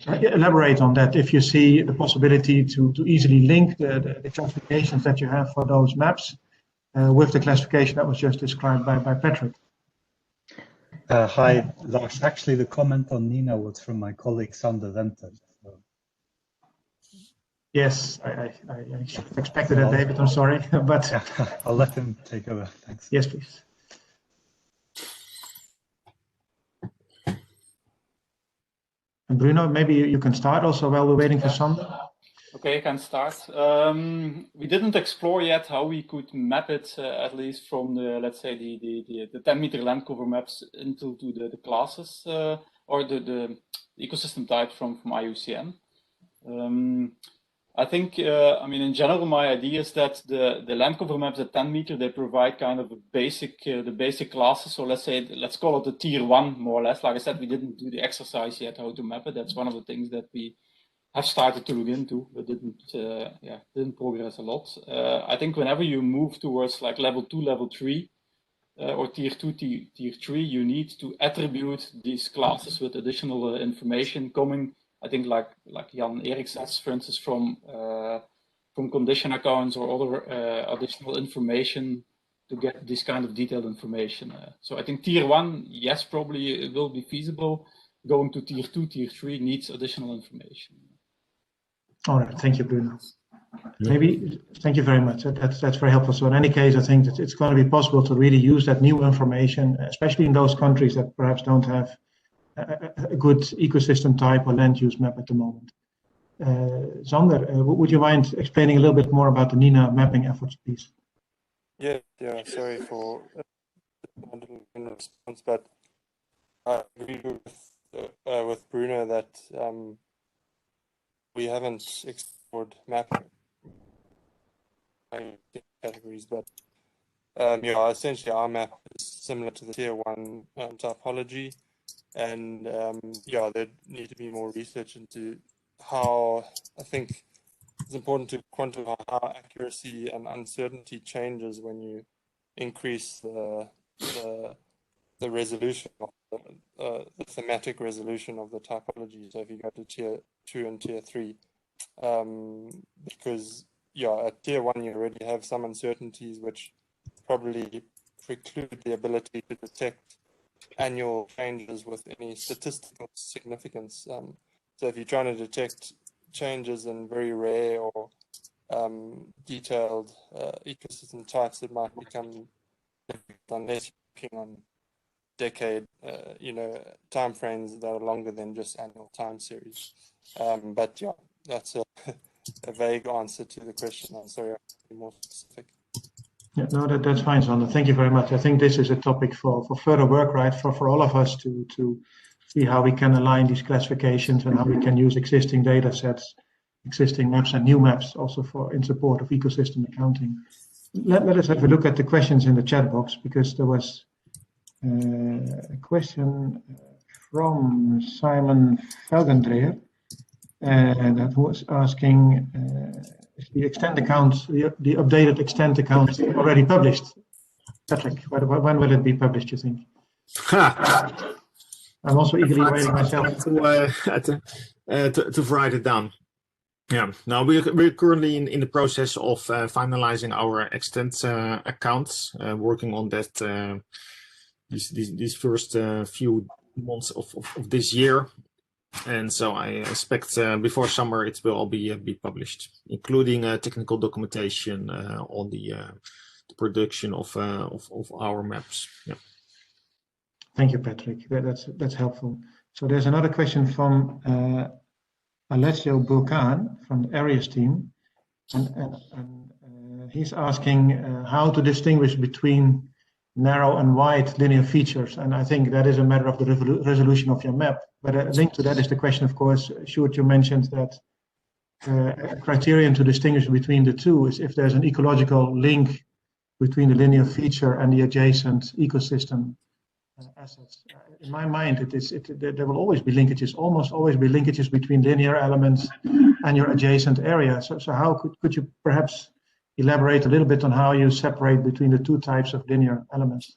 elaborate on that if you see the possibility to easily link the classifications that you have for those maps with the classification that was just described by Patrick. Hi, Lars. Actually, the comment on NINA was from my colleague Sander Venter. So. Yes, I expected that, David. I'm sorry, but yeah, I'll let him take over. Thanks. Yes, please. And Bruno, maybe you can start also while we're waiting for Sander. Okay, I can start. We didn't explore yet how we could map it, at least from the, let's say, the 10-meter land cover maps into the classes or the ecosystem type from IUCN. I think, I mean, in general, my idea is that the land cover maps at 10 meter, they provide kind of a basic, the basic classes. So let's call it the tier 1, more or less. Like I said, we didn't do the exercise yet how to map it. That's one of the things that we have started to look into, but didn't progress a lot. I think whenever you move towards like level 2, level 3, or tier 2, tier 3, you need to attribute these classes with additional information coming, I think, like Jan Erik says, for instance, from condition accounts or other additional information to get this kind of detailed information. So I think tier 1, yes, probably it will be feasible. Going to tier 2, tier 3 needs additional information. All right, thank you, Bruno. Maybe, thank you very much. That's very helpful. So in any case, I think that it's going to be possible to really use that new information, especially in those countries that perhaps don't have a good ecosystem type or land use map at the moment. Sander, would you mind explaining a little bit more about the NINA mapping efforts, please? Yeah, sorry for in response, but I agree with Bruno that we haven't explored mapping categories, but essentially our map is similar to the tier 1 typology, and there need to be more research into how, I think it's important to quantify how accuracy and uncertainty changes when you increase the resolution of the thematic resolution of the typology. So if you go to tier 2 and tier 3, because at tier 1 you already have some uncertainties which probably preclude the ability to detect annual changes with any statistical significance. So if you're trying to detect changes in very rare or detailed ecosystem types that might become unless you're on decade, time frames that are longer than just annual time series. But yeah, that's a vague answer to the question. I'm sorry, I can't be more specific. Yeah, no, that's fine, Sander. Thank you very much. I think this is a topic for further work, right? For all of us to see how we can align these classifications and how we can use existing data sets, existing maps and new maps also in support of ecosystem accounting. Let us have a look at the questions in the chat box, because there was a question from Simon Velgendreer that was asking, is the extent account, the updated extent account already published? Patrick, when will it be published, you think? I'm also eagerly waiting myself. To write it down. Yeah, now we're currently in the process of finalizing our extent accounts, working on that these first few months of this year. And so I expect before summer it will all be published, including technical documentation on the production of our maps. Yeah. Thank you, Patrick. That's helpful. So there's another question from Alessio Bulcan from the Areas team, and he's asking how to distinguish between narrow and wide linear features, and I think that is a matter of the resolution of your map. But a link to that is the question, of course, Sjoerd, you mentioned that a criterion to distinguish between the two is if there's an ecological link between the linear feature and the adjacent ecosystem assets. In my mind, there will always be linkages, almost always be linkages between linear elements and your adjacent area. So how could you perhaps elaborate a little bit on how you separate between the two types of linear elements?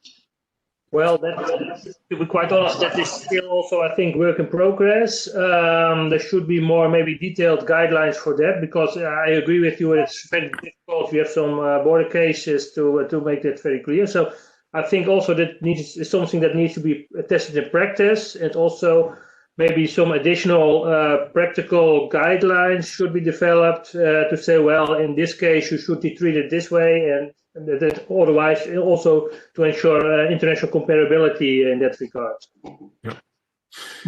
Well, to be quite honest, that is still also, I think, work in progress. There should be more maybe detailed guidelines for that, because I agree with you, it's very difficult. We have some border cases to make that very clear. So I think also that is something that needs to be tested in practice, and also maybe some additional practical guidelines should be developed to say, well, in this case, you should be treated this way, and that otherwise also to ensure international comparability in that regard. Yeah.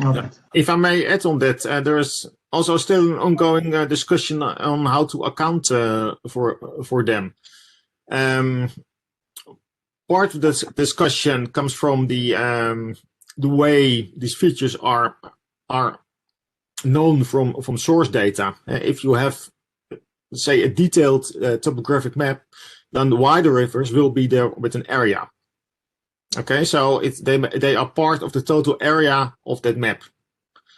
Okay. If I may add on that, there is also still an ongoing discussion on how to account for them. Part of this discussion comes from the way these features are known from source data. If you have, say, a detailed topographic map, then the wider rivers will be there with an area. Okay, so they are part of the total area of that map.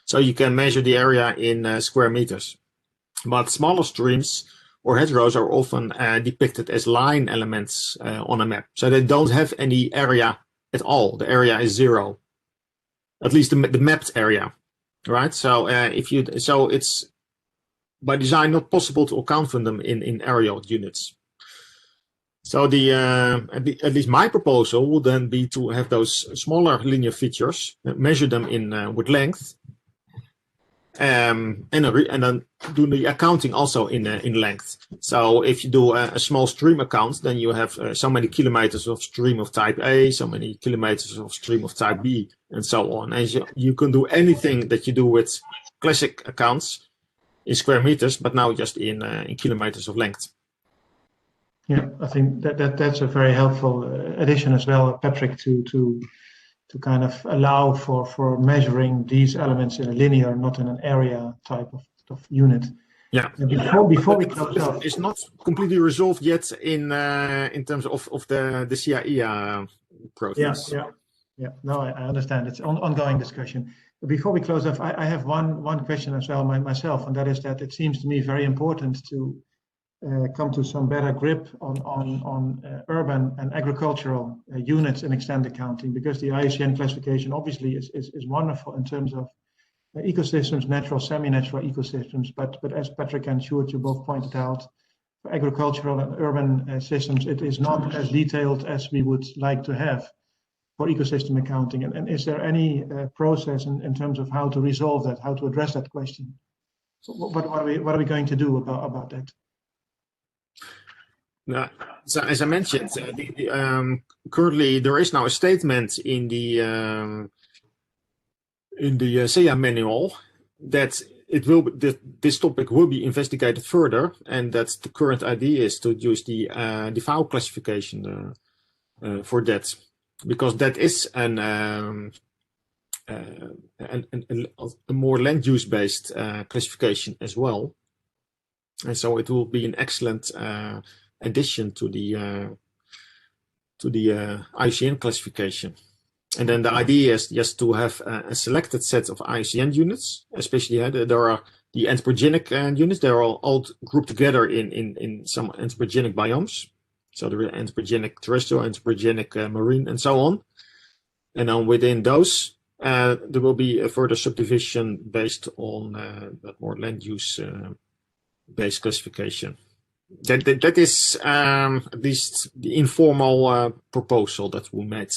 So you can measure the area in square meters. But smaller streams or hedgerows are often depicted as line elements on a map. So they don't have any area at all. The area is zero, at least the mapped area, right? So it's by design not possible to account for them in aerial units. So at least my proposal would then be to have those smaller linear features, measure them with length, and then do the accounting also in length. So if you do a small stream account, then you have so many kilometers of stream of type A, so many kilometers of stream of type B, and so on. And you can do anything that you do with classic accounts in square meters, but now just in kilometers of length. Yeah, I think that's a very helpful addition as well, Patrick, to kind of allow for measuring these elements in a linear, not in an area type of unit. Yeah. Before we close off, it's not completely resolved yet in terms of the CAIA process. Yeah. No, I understand. It's ongoing discussion. Before we close off, I have one question as well myself, and that is that it seems to me very important to come to some better grip on urban and agricultural units in extent accounting, because the IUCN classification obviously is wonderful in terms of ecosystems, natural, semi-natural ecosystems, but as Patrick and Sjoerd, you both pointed out, for agricultural and urban systems, it is not as detailed as we would like to have for ecosystem accounting. And is there any process in terms of how to resolve that, how to address that question? What are we going to do about that? So as I mentioned, currently there is now a statement in the SEA manual that this topic will be investigated further, and that the current idea is to use the file classification for that, because that is a more land use based classification as well, and so it will be an excellent addition to the IUCN classification. And then the idea is just to have a selected set of IUCN units, especially there are the anthropogenic units. They're all grouped together in some anthropogenic biomes. So there are anthropogenic terrestrial, anthropogenic marine, and so on. And then within those, there will be a further subdivision based on that more land use based classification. That is at least the informal proposal that we made.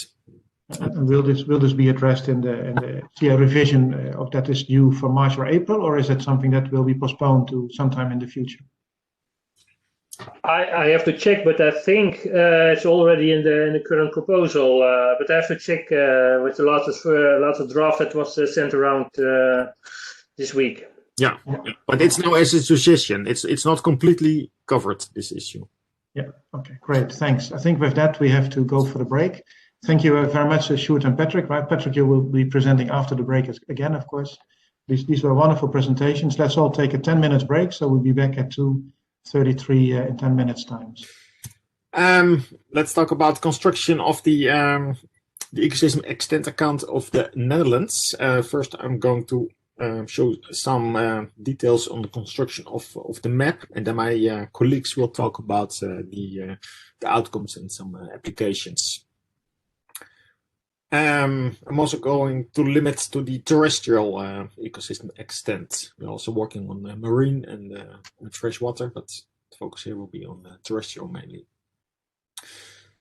And will this be addressed in the CA revision of that is due for March or April, or is it something that will be postponed to sometime in the future? I have to check, but I think it's already in the current proposal. But I have to check with the last draft that was sent around this week. Yeah, but it's now as a suggestion. It's not completely covered, this issue. Yeah. Okay. Great. Thanks. I think with that we have to go for the break. Thank you very much, Sjoerd and Patrick. Right, Patrick, you will be presenting after the break again, of course. These were wonderful presentations. Let's all take a 10-minute break, so we'll be back at 2:33 in 10 minutes time. Let's talk about construction of the ecosystem extent account of the Netherlands. First, I'm going to show some details on the construction of the map, and then my colleagues will talk about the outcomes and some applications. I'm also going to limit to the terrestrial ecosystem extent. We're also working on marine and freshwater, but the focus here will be on terrestrial mainly.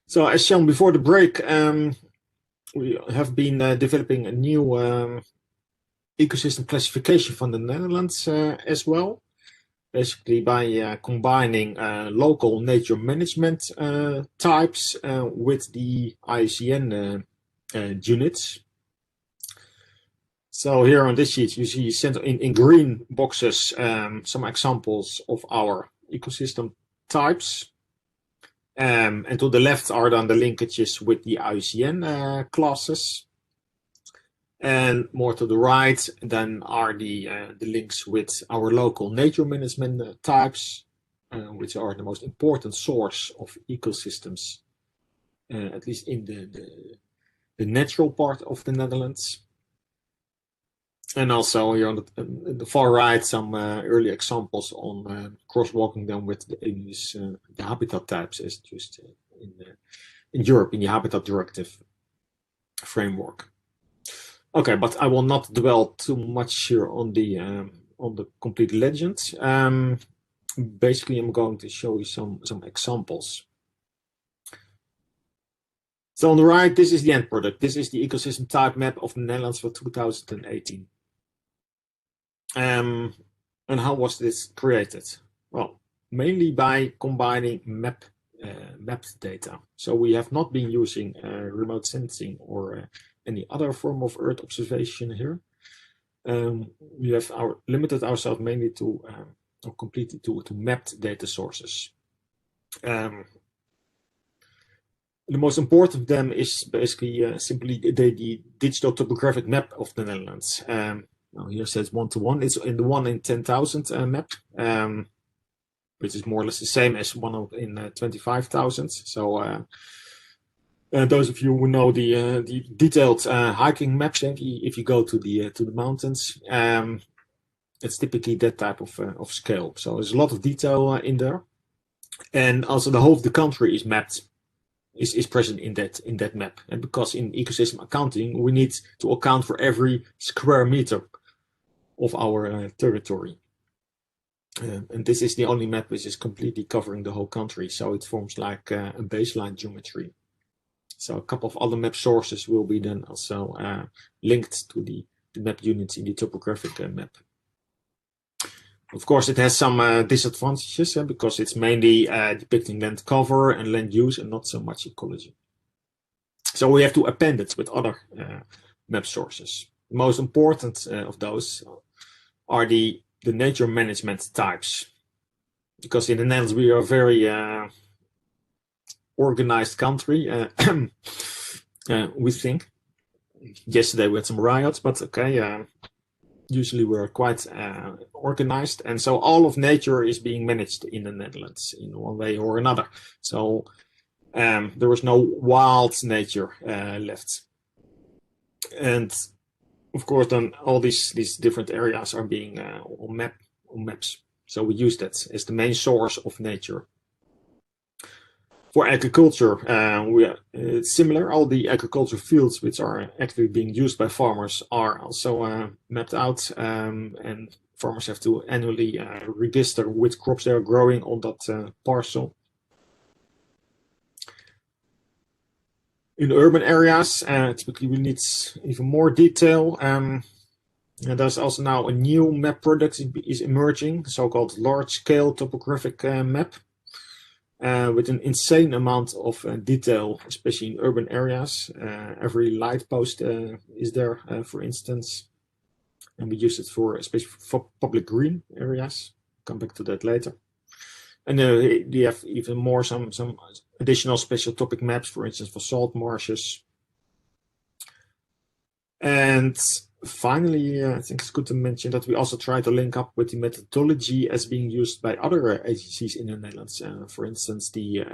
So as shown before the break, we have been developing a new ecosystem classification from the Netherlands as well, basically by combining local nature management types with the IUCN units. So here on this sheet you see in green boxes some examples of our ecosystem types, and to the left are then the linkages with the IUCN classes, and more to the right then are the links with our local nature management types, which are the most important source of ecosystems, at least in the natural part of the Netherlands. And also here on the far right, some early examples on crosswalking them with the habitat types as used in Europe in the Habitat Directive framework. Okay, but I will not dwell too much here on the complete legend. Basically, I'm going to show you some examples. So on the right, this is the end product. This is the ecosystem type map of the Netherlands for 2018. And how was this created? Well, mainly by combining mapped data. So we have not been using remote sensing or any other form of Earth observation here. We have limited ourselves mainly to or completely to mapped data sources. The most important of them is basically simply the digital topographic map of the Netherlands. Here it says 1-to-1. It's in the 1 in 10,000 map, which is more or less the same as 1 in 25,000. So those of you who know the detailed hiking maps, if you go to the mountains, it's typically that type of scale. So there's a lot of detail in there, and also the whole of the country is mapped. Is present in that map, and because in ecosystem accounting we need to account for every square meter of our territory, and this is the only map which is completely covering the whole country, so it forms like a baseline geometry. So a couple of other map sources will be then also linked to the map units in the topographic map. Of course, it has some disadvantages because it's mainly depicting land cover and land use and not so much ecology. So we have to append it with other map sources. The most important of those are the nature management types. Because in the Netherlands, we are a very organized country, we think. Yesterday we had some riots, but okay, usually we're quite organized. And so all of nature is being managed in the Netherlands in one way or another. So there was no wild nature left. And of course, then all these different areas are being on maps. So we use that as the main source of nature. For agriculture, it's similar. All the agriculture fields which are actually being used by farmers are also mapped out, and farmers have to annually register which crops they are growing on that parcel. In urban areas, typically we need even more detail. And there's also now a new map product is emerging, so-called large-scale topographic map. With an insane amount of detail, especially in urban areas. Every light post is there, for instance, and we use it especially for public green areas. Come back to that later. And you have even more some additional special topic maps, for instance, for salt marshes. And finally, I think it's good to mention that we also try to link up with the methodology as being used by other agencies in the Netherlands. For instance, the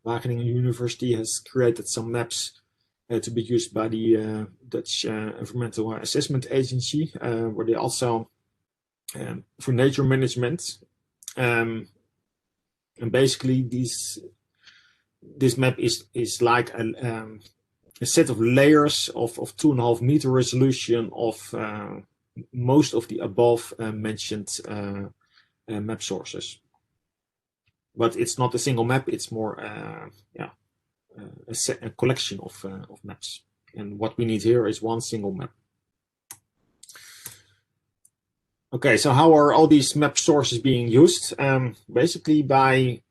Wageningen University has created some maps to be used by the Dutch Environmental Assessment Agency, where they also, for nature management, and basically this map is like a set of layers of 2.5 meter resolution of most of the above mentioned map sources. But it's not a single map, it's more a collection of maps. And what we need here is one single map. Okay, so how are all these map sources being used? Basically by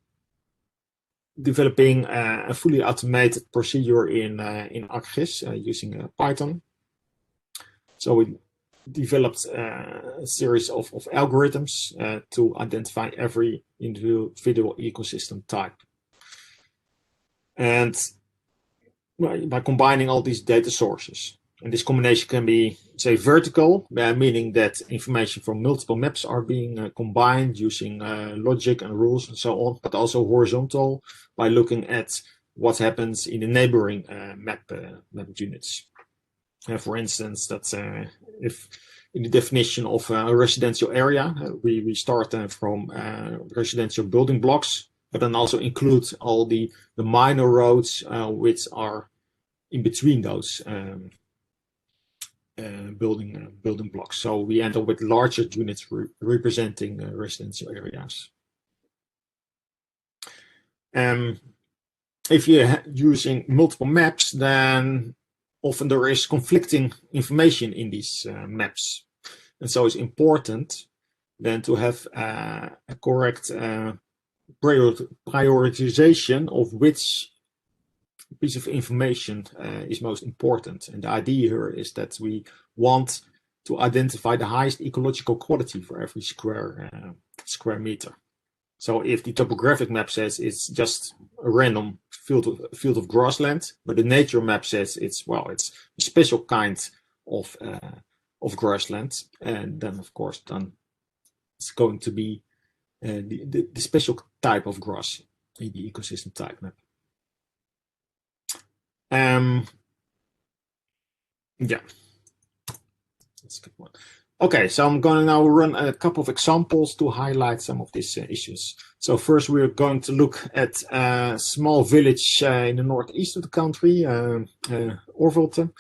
developing a fully automated procedure in ArcGIS using Python. So we developed a series of algorithms to identify every individual ecosystem type. And by combining all these data sources, and this combination can be, say, vertical, meaning that information from multiple maps are being combined using logic and rules and so on, but also horizontal by looking at what happens in the neighboring map units. For instance, that if in the definition of a residential area, we start from residential building blocks, but then also include all the minor roads which are in between those building blocks. So we end up with larger units representing residential areas. If you're using multiple maps, then often there is conflicting information in these maps. And so it's important then to have a correct prioritization of which piece of information is most important. And the idea here is that we want to identify the highest ecological quality for every square meter. So if the topographic map says it's just a random field of grassland, but the nature map says it's a special kind of grassland, and then of course it's going to be the special type of grass in the ecosystem type map. Yeah, that's a good one. Okay, so I'm going to now run a couple of examples to highlight some of these issues. So first we're going to look at a small village in the northeast of the country, Orvelte,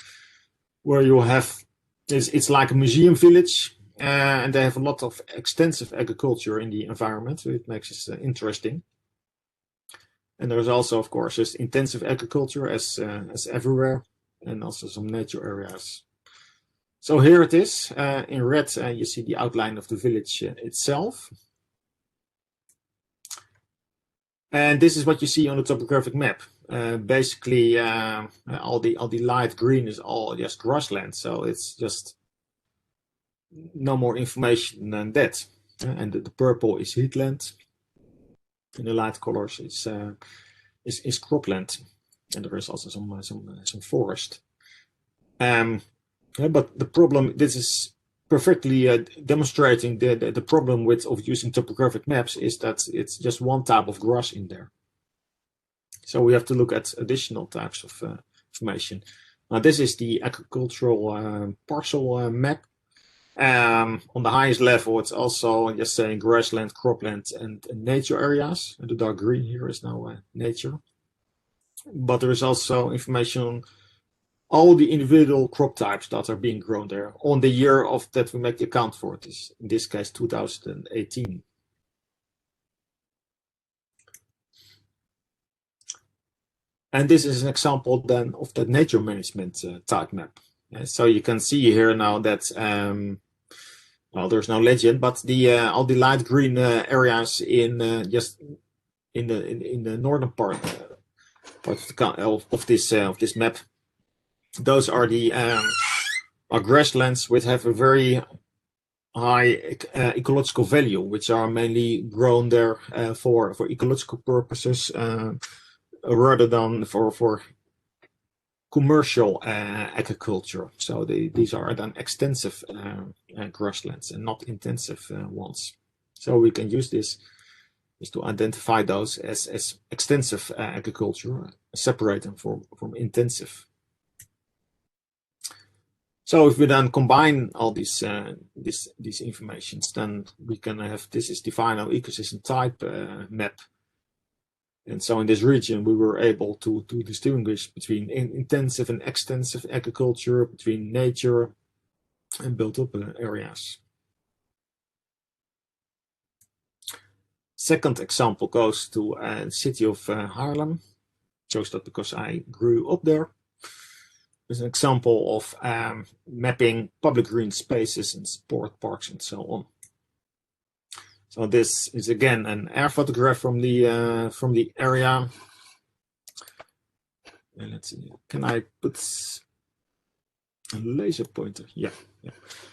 where you have, it's like a museum village, and they have a lot of extensive agriculture in the environment, so it makes it interesting. And there's also, of course, just intensive agriculture as everywhere, and also some nature areas. So here it is. In red, you see the outline of the village itself. And this is what you see on the topographic map. Basically, all the light green is all just grassland. So it's just no more information than that. And the purple is heathland. And the light colors is cropland. And there is also some forest. But the problem, this is perfectly demonstrating the problem of using topographic maps is that it's just one type of grass in there. So we have to look at additional types of information. Now this is the agricultural parcel map. On the highest level, it's also just saying grassland, cropland, and nature areas. And the dark green here is now nature. But there is also information on all the individual crop types that are being grown there on the year of that we make the account for it, is in this case 2018. And this is an example then of that nature management type map. So you can see here now that well, there's no legend, but the all the light green areas in just in the northern part of this map, those are the are grasslands which have a very high ecological value, which are mainly grown there for ecological purposes rather than for commercial agriculture. So these are then extensive grasslands and not intensive ones. So we can use this is to identify those as extensive agriculture, separate them from intensive. So if we then combine all these informations, then we can have, this is the final ecosystem type map. And so in this region, we were able to distinguish between intensive and extensive agriculture, between nature and built-up areas. Second example goes to the city of Haarlem. Chose that because I grew up there. There's an example of mapping public green spaces and sport parks and so on. So this is again an air photograph from the area. And let's see, can I put a laser pointer? Yeah.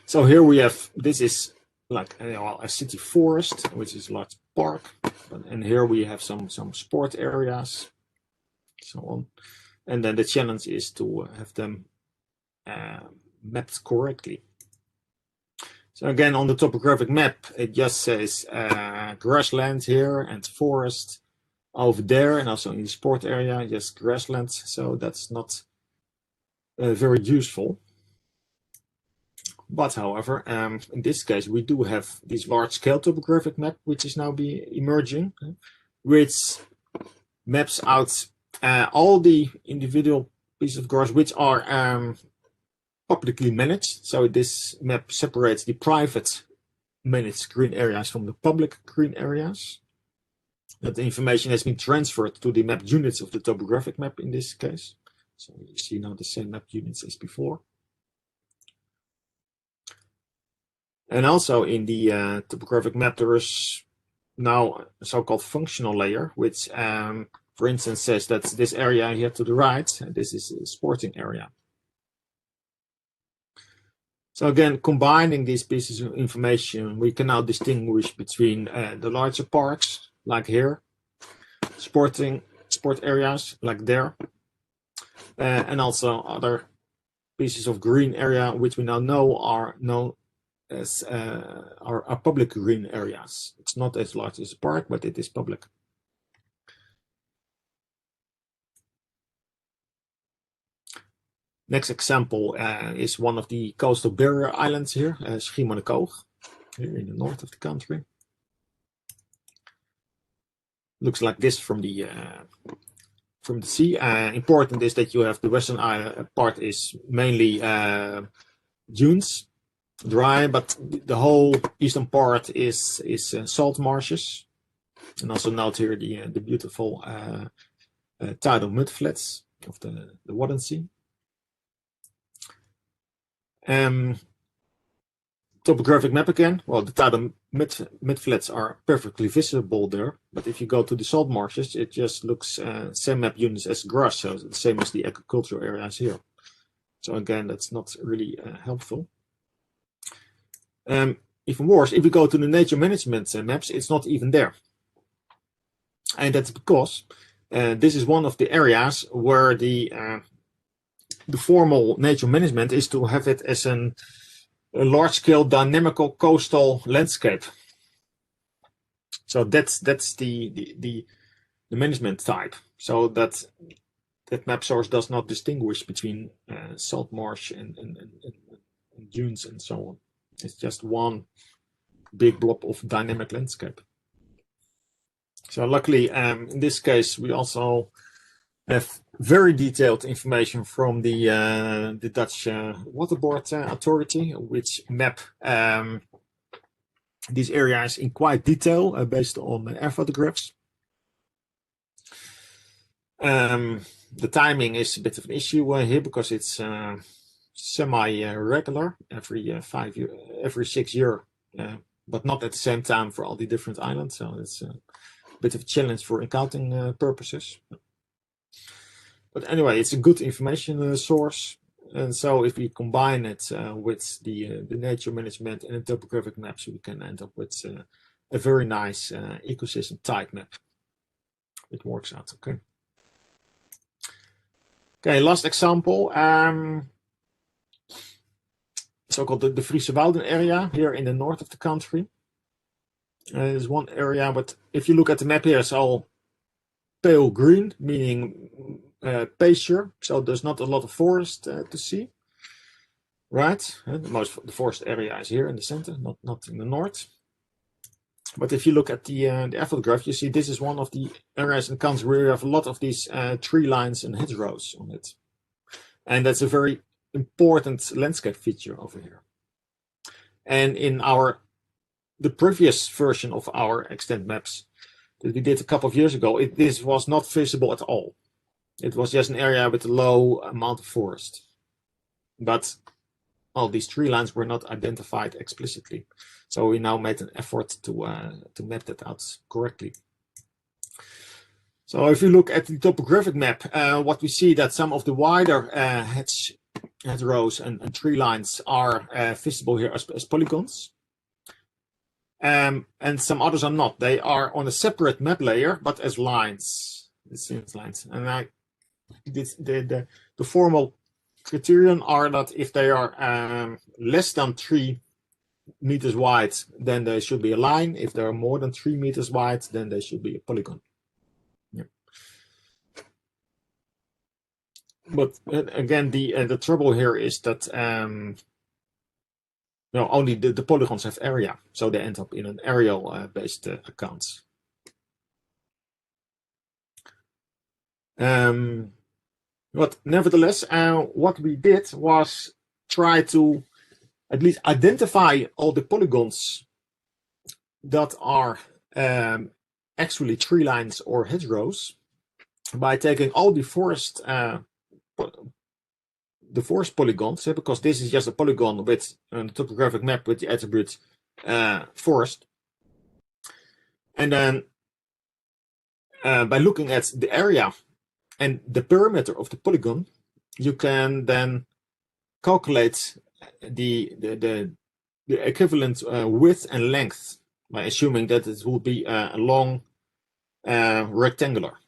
So here we have, this is like a city forest, which is a large park, and here we have some sport areas, so on. And then the challenge is to have them mapped correctly. So again, on the topographic map, it just says grassland here and forest over there, and also in the sport area, just grassland. So that's not very useful. But however, in this case, we do have this large-scale topographic map, which is now emerging, which maps out all the individual pieces of grass which are publicly managed. So this map separates the private managed green areas from the public green areas. That the information has been transferred to the map units of the topographic map in this case. So you see now the same map units as before. And also in the topographic map, there is now a so-called functional layer, which, for instance, says that this area here to the right, this is a sporting area. So again, combining these pieces of information, we can now distinguish between the larger parks, like here, sport areas, like there, and also other pieces of green area, which we now know are known as are public green areas. It's not as large as a park, but it is public. Next example is one of the coastal barrier islands here, Schiermonnikoog, here in the north of the country. Looks like this from the sea. Important is that you have the western part is mainly dunes, dry, but the whole eastern part is salt marshes. And also note here the beautiful tidal mud flats of the Wadden Sea. Topographic map again. Well, the tidal mid-flats are perfectly visible there, but if you go to the salt marshes, it just looks same map units as grass, so the same as the agricultural areas here. So again, that's not really helpful. Even worse, if we go to the nature management maps, it's not even there. And that's because this is one of the areas where the formal nature management is to have it as a large-scale dynamical coastal landscape. So that's the management type. So that map source does not distinguish between salt marsh and dunes and so on. It's just one big blob of dynamic landscape. So luckily, in this case, we also have very detailed information from the Dutch Waterboard Authority, which map these areas in quite detail based on air photographs. The timing is a bit of an issue here because it's semi-regular every 6 years, but not at the same time for all the different islands. So it's a bit of a challenge for accounting purposes. But anyway, it's a good information source. And so if we combine it with the nature management and the topographic maps, we can end up with a very nice ecosystem type map. It works out, okay. Okay, last example. So-called the Friese Wouden area here in the north of the country. There's one area, but if you look at the map here, it's all pale green, meaning pasture, so there's not a lot of forest to see, right? Most of the forest area is here in the center, not in the north. But if you look at the air photograph, you see this is one of the areas in the country where you have a lot of these tree lines and hedgerows on it, and that's a very important landscape feature over here. And in the previous version of our extent maps that we did a couple of years ago, this was not visible at all. It was just an area with a low amount of forest. But all these tree lines were not identified explicitly. So we now made an effort to map that out correctly. So if you look at the topographic map, what we see that some of the wider hedgerows and tree lines are visible here as polygons. And some others are not. They are on a separate map layer, but as lines. It seems lines. And the formal criterion are that if they are less than 3 meters wide, then they should be a line. If they are more than 3 meters wide, then they should be a polygon. Yeah. But again, the trouble here is that only the polygons have area, so they end up in an aerial based accounts. But nevertheless, what we did was try to at least identify all the polygons that are actually tree lines or hedgerows by taking all the forest polygons, because this is just a polygon with a topographic map with the attribute forest. And then by looking at the area and the perimeter of the polygon, you can then calculate the equivalent width and length by assuming that it will be a long rectangular.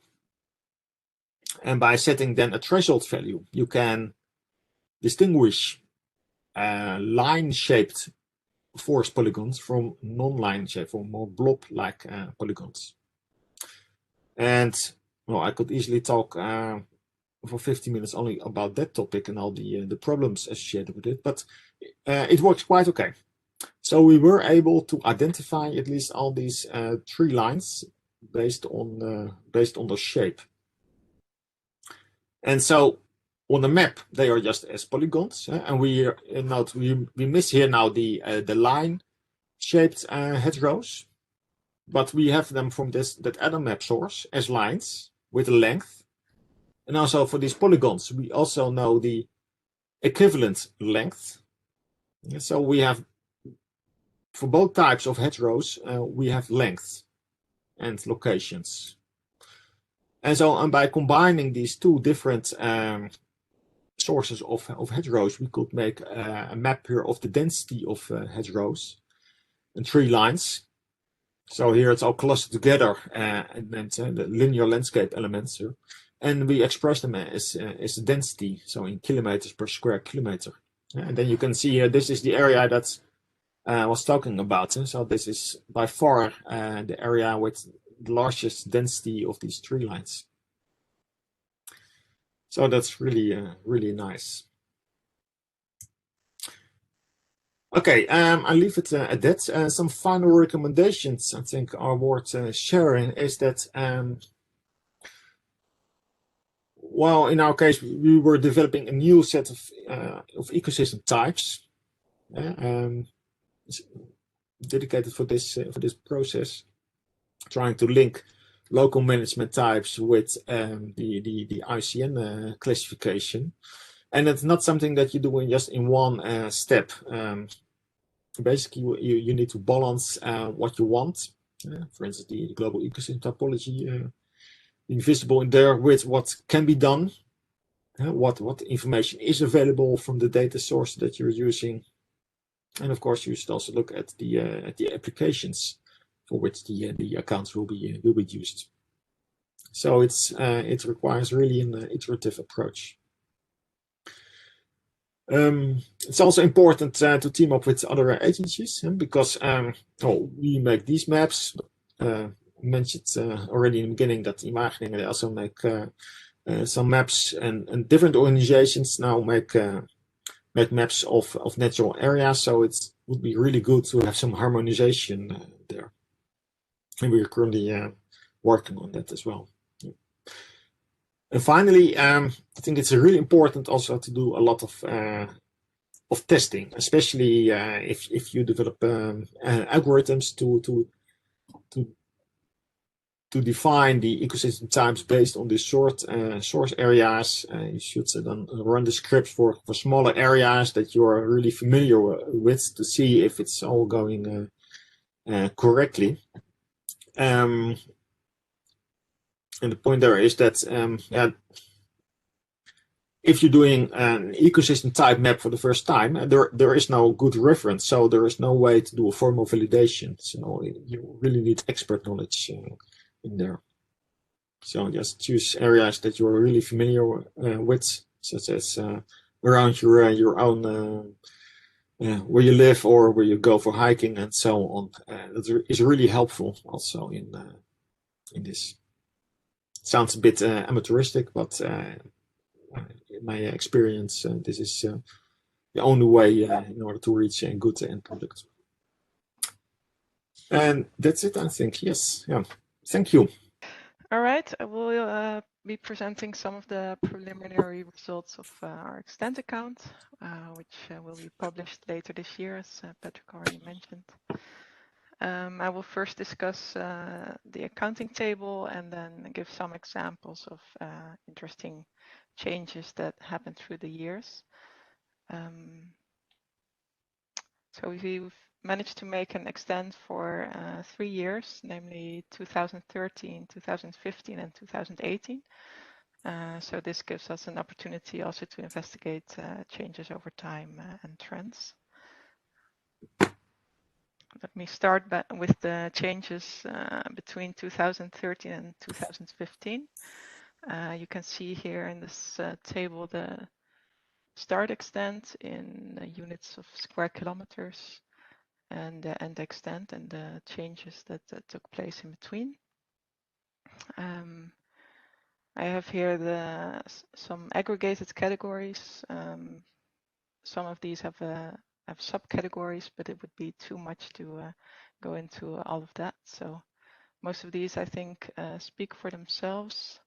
And by setting then a threshold value, you can distinguish line-shaped forest polygons from non-line shaped, or more blob-like polygons. And well, I could easily talk for 50 minutes only about that topic and all the problems associated with it, but it works quite okay. So we were able to identify at least all these tree lines based on the shape. And so on the map, they are just as polygons, and we miss here now the line-shaped hedgerows, but we have them from that other map source as lines with a length. And also for these polygons, we also know the equivalent length So we have, for both types of hedgerows, we have length and locations. And so by combining these two different sources of hedgerows, we could make a map here of the density of hedgerows and tree lines. So here it's all clustered together, and then the linear landscape elements here. And we express them as the density, so in kilometers per square kilometer. And then you can see here, this is the area that I was talking about. So this is by far the area with the largest density of these tree lines. So that's really, really nice. Okay, I'll leave it at that. Some final recommendations I think are worth sharing is that, well, in our case, we were developing a new set of ecosystem types dedicated for this process, trying to link local management types with the ICN classification. And it's not something that you do just in one step. Basically, you need to balance what you want. For instance, the global ecosystem topology, being visible in there with what can be done, what information is available from the data source that you're using, and of course, you should also look at the applications for which the accounts will be used. So it requires really an iterative approach. It's also important to team up with other agencies because we make these maps. Mentioned already in the beginning that Imagining, they also make some maps, and different organizations now make maps of natural areas. So it would be really good to have some harmonization there. And we're currently working on that as well. And finally, I think it's really important also to do a lot of testing, especially if you develop algorithms to define the ecosystem types based on the source areas. You should then run the scripts for smaller areas that you are really familiar with to see if it's all going correctly. And the point there is that if you're doing an ecosystem type map for the first time, there is no good reference, so there is no way to do a formal validation. So you really need expert knowledge in there. So just choose areas that you are really familiar with, such as around your own where you live or where you go for hiking and so on. That is really helpful also in this. Sounds a bit amateuristic, but in my experience, this is the only way in order to reach a good end product. And that's it, I think. Yes. Yeah. Thank you. All right. I will be presenting some of the preliminary results of our Extend account, which will be published later this year, as Patrick already mentioned. I will first discuss the accounting table and then give some examples of interesting changes that happened through the years. So we've managed to make an extend for 3 years, namely 2013, 2015, and 2018. So this gives us an opportunity also to investigate changes over time and trends. Let me start with the changes between 2013 and 2015. You can see here in this table the start extent in units of square kilometers and the end extent and the changes that took place in between. I have here some aggregated categories. Some of these have subcategories, but it would be too much to go into all of that. So most of these, I think, speak for themselves.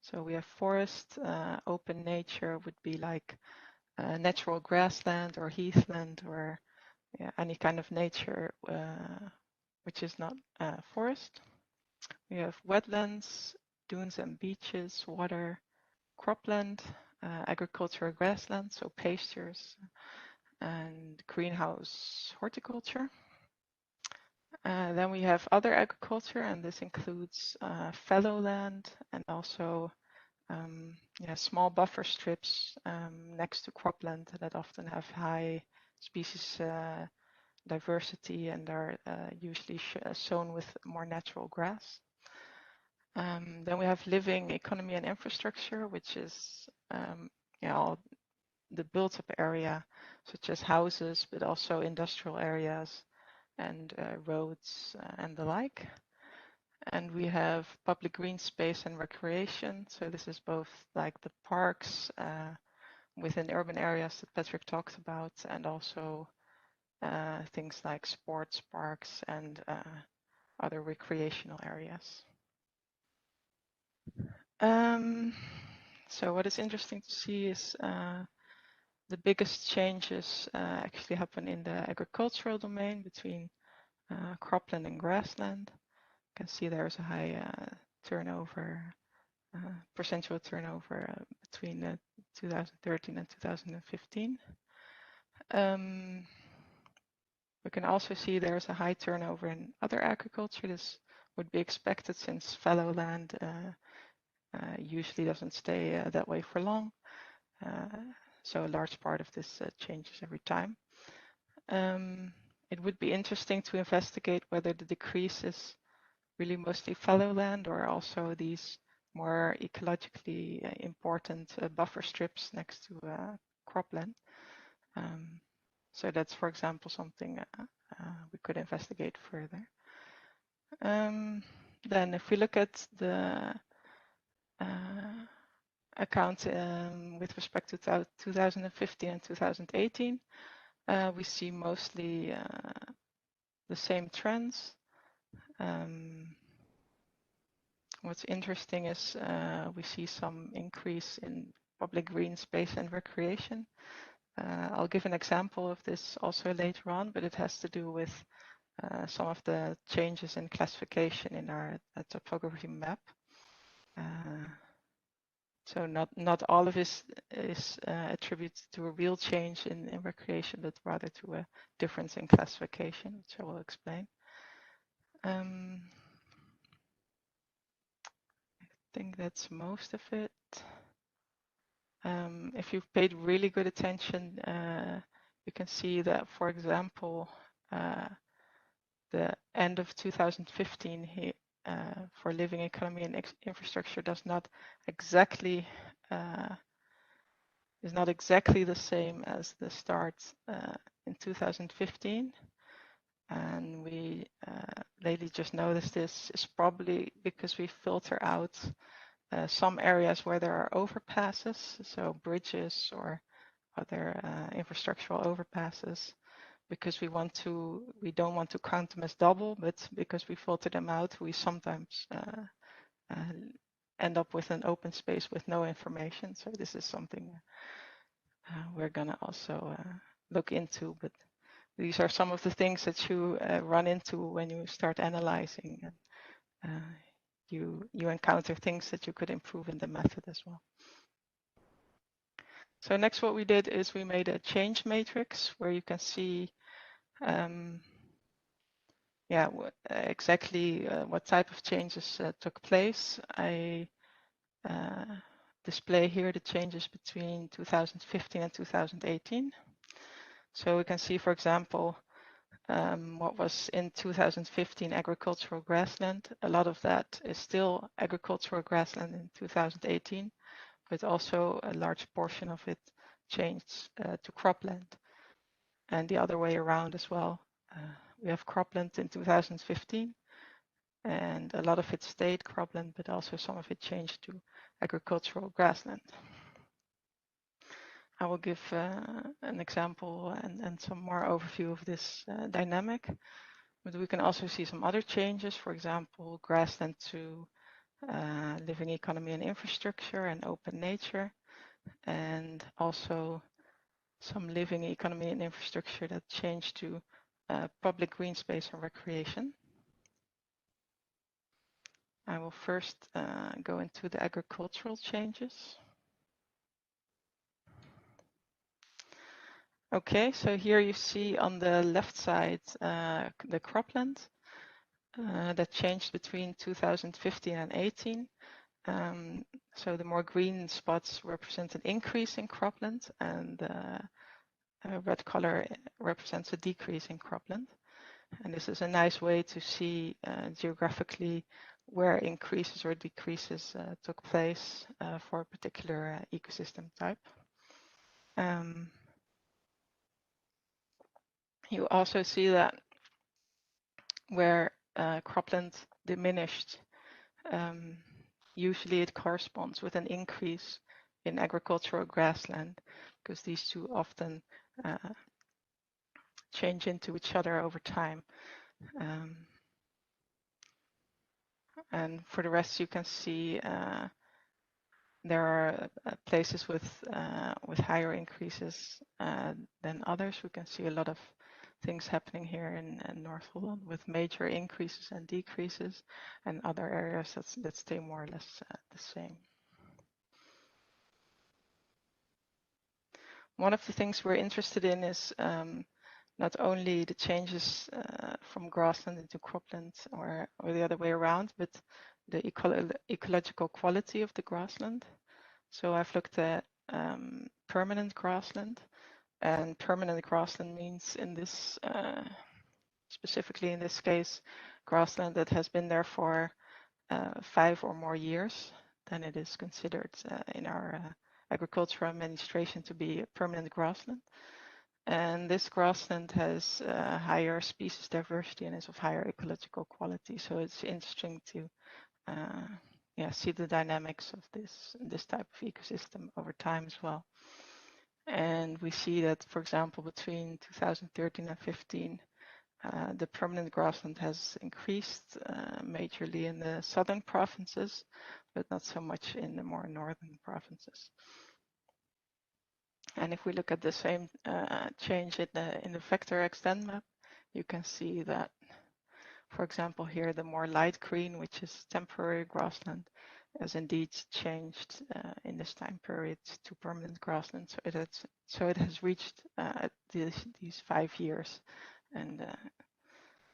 So we have forest, open nature would be like natural grassland or heathland or any kind of nature which is not forest. We have wetlands, dunes and beaches, water, cropland, agricultural grassland, so pastures, and and greenhouse horticulture. Then we have other agriculture, and this includes fallow land and also small buffer strips next to cropland that often have high species diversity and are usually sown with more natural grass. Then we have living economy and infrastructure, which is all the built-up area, such as houses, but also industrial areas and roads and the like. And we have public green space and recreation. So this is both like the parks within urban areas that Patrick talked about, and also things like sports parks and other recreational areas. So what is interesting to see is the biggest changes actually happen in the agricultural domain between cropland and grassland. You can see there's a high turnover, percentual turnover between 2013 and 2015. We can also see there's a high turnover in other agriculture. This would be expected since fallow land usually doesn't stay that way for long. So a large part of this changes every time. It would be interesting to investigate whether the decrease is really mostly fallow land or also these more ecologically important buffer strips next to cropland. So that's, for example, something we could investigate further. Then if we look at the account with respect to 2015 and 2018, we see mostly the same trends. What's interesting is we see some increase in public green space and recreation. I'll give an example of this also later on, but it has to do with some of the changes in classification in our topography map. So not all of this is attributed to a real change in recreation, but rather to a difference in classification, which I will explain. I think that's most of it. If you've paid really good attention, you can see that, for example, the end of 2015 for living economy and infrastructure is not exactly the same as the start in 2015. And we lately just noticed this is probably because we filter out some areas where there are overpasses, so bridges or other infrastructural overpasses, because we don't want to count them as double, but because we filter them out, we sometimes end up with an open space with no information. So this is something we're gonna also look into, but these are some of the things that you run into when you start analyzing, and you encounter things that you could improve in the method as well. So next, what we did is we made a change matrix where you can see exactly what type of changes took place. I display here the changes between 2015 and 2018. So we can see, for example, what was in 2015 agricultural grassland. A lot of that is still agricultural grassland in 2018, but also a large portion of it changed to cropland, and the other way around as well. We have cropland in 2015, and a lot of it stayed cropland, but also some of it changed to agricultural grassland. I will give an example and some more overview of this dynamic, but we can also see some other changes, for example, grassland to living economy and infrastructure and open nature, and also some living economy and infrastructure that changed to public green space and recreation. I will first go into the agricultural changes. Okay, so here you see on the left side the cropland that changed between 2015 and 18. So the more green spots represent an increase in cropland, and red color represents a decrease in cropland. And this is a nice way to see geographically where increases or decreases took place for a particular ecosystem type. You also see that where cropland diminished, usually it corresponds with an increase in agricultural grassland, because these two often change into each other over time. And for the rest, you can see there are places with higher increases than others. We can see a lot of things happening here in North Holland with major increases and decreases, and other areas that stay more or less the same. One of the things we're interested in is not only the changes from grassland into cropland or the other way around, but the ecological quality of the grassland. So I've looked at permanent grassland, and permanent grassland means in this, specifically in this case, grassland that has been there for 5 or more years. Then it is considered in our agricultural administration to be a permanent grassland. And this grassland has higher species diversity and is of higher ecological quality. So it's interesting to see the dynamics of this type of ecosystem over time as well. And we see that, for example, between 2013 and 15, the permanent grassland has increased majorly in the southern provinces, but not so much in the more northern provinces. And if we look at the same change in the vector extend map, you can see that, for example, here the more light green, which is temporary grassland, has indeed changed in this time period to permanent grassland. So it has reached these 5 years, and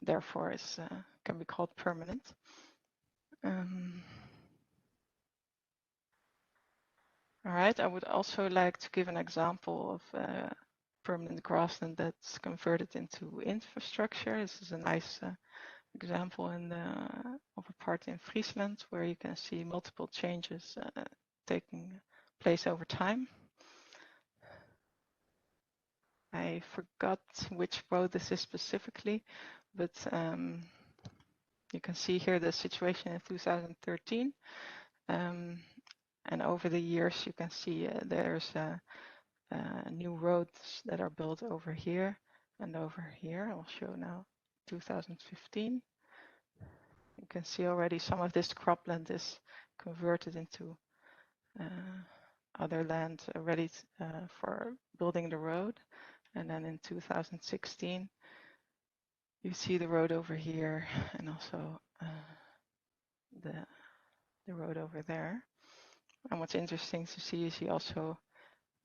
therefore can be called permanent. All right, I would also like to give an example of permanent grassland that's converted into infrastructure. This is a nice example of a part in Friesland where you can see multiple changes taking place over time. I forgot which road this is specifically, but you can see here the situation in 2013. And over the years, you can see there's new roads that are built over here and over here. I'll show now 2015. You can see already some of this cropland is converted into other land ready for building the road. And then in 2016, you see the road over here and also the road over there. And what's interesting to see is also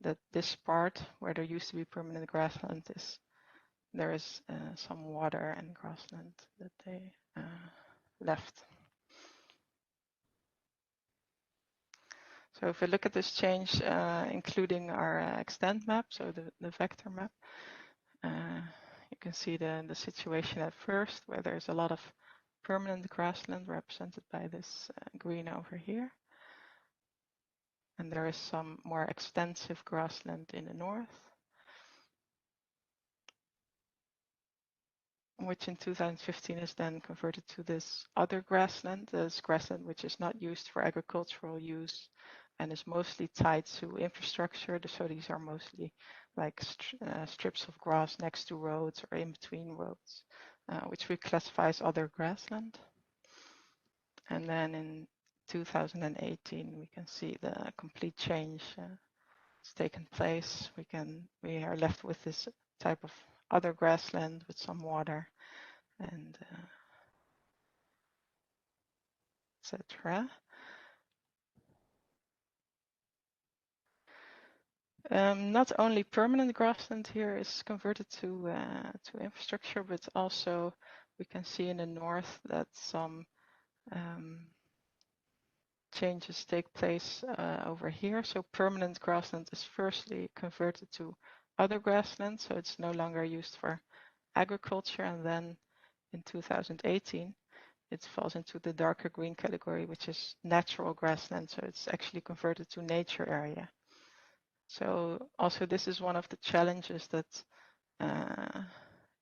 that this part where there used to be permanent grassland there is some water and grassland that they left. So if we look at this change, including our extent map, so the vector map, you can see the situation at first where there's a lot of permanent grassland represented by this green over here. And there is some more extensive grassland in the north, which in 2015 is then converted to this other grassland, this grassland which is not used for agricultural use and is mostly tied to infrastructure. So these are mostly like strips of grass next to roads or in between roads, which we classify as other grassland. And then in 2018, we can see the complete change has taken place. We are left with this type of other grassland with some water and etc. Not only permanent grassland here is converted to infrastructure, but also we can see in the north that some changes take place over here. So permanent grassland is firstly converted to other grassland, so it's no longer used for agriculture, and then in 2018 it falls into the darker green category, which is natural grassland, so it's actually converted to nature area. So also this is one of the challenges that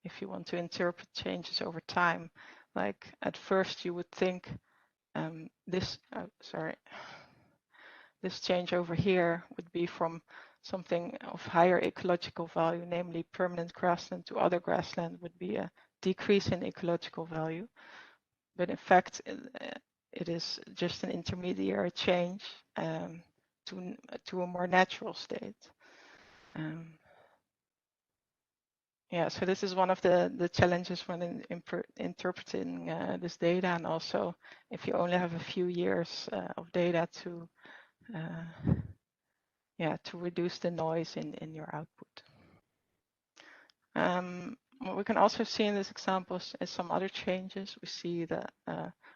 if you want to interpret changes over time, like at first you would think this change over here would be from something of higher ecological value, namely permanent grassland, to other grassland would be a decrease in ecological value. But in fact, it is just an intermediary change to a more natural state. Yeah, so this is one of the challenges when interpreting this data, and also if you only have a few years of data to reduce the noise in your output. What we can also see in this example is some other changes. We see that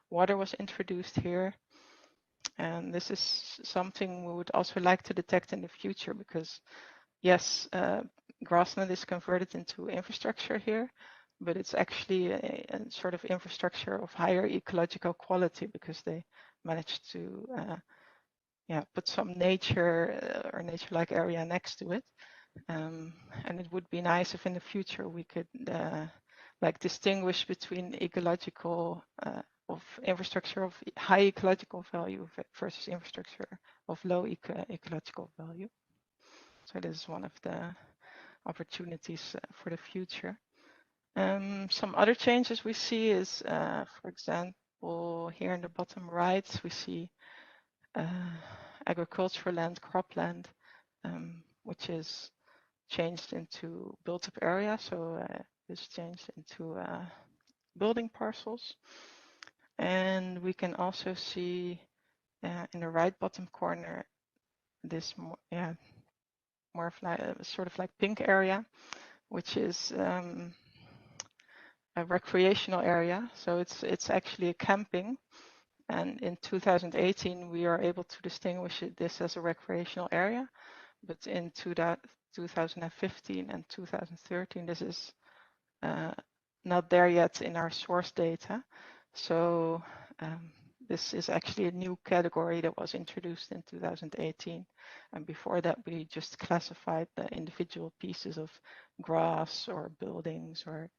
water was introduced here, and this is something we would also like to detect in the future, because yes, grassland is converted into infrastructure here, but it's actually a sort of infrastructure of higher ecological quality, because they managed to put some nature or nature-like area next to it. And it would be nice if in the future we could like distinguish between ecological of infrastructure of high ecological value versus infrastructure of low ecological value. So this is one of the opportunities for the future. Some other changes we see is, for example, here in the bottom right, we see agricultural land, cropland, which is changed into built-up area. So this changed into building parcels. And we can also see in the right bottom corner this more of like sort of like pink area, which is a recreational area. So it's actually a camping. And in 2018, we are able to distinguish this as a recreational area. But in 2015 and 2013, this is not there yet in our source data. So this is actually a new category that was introduced in 2018. And before that, we just classified the individual pieces of grass or buildings or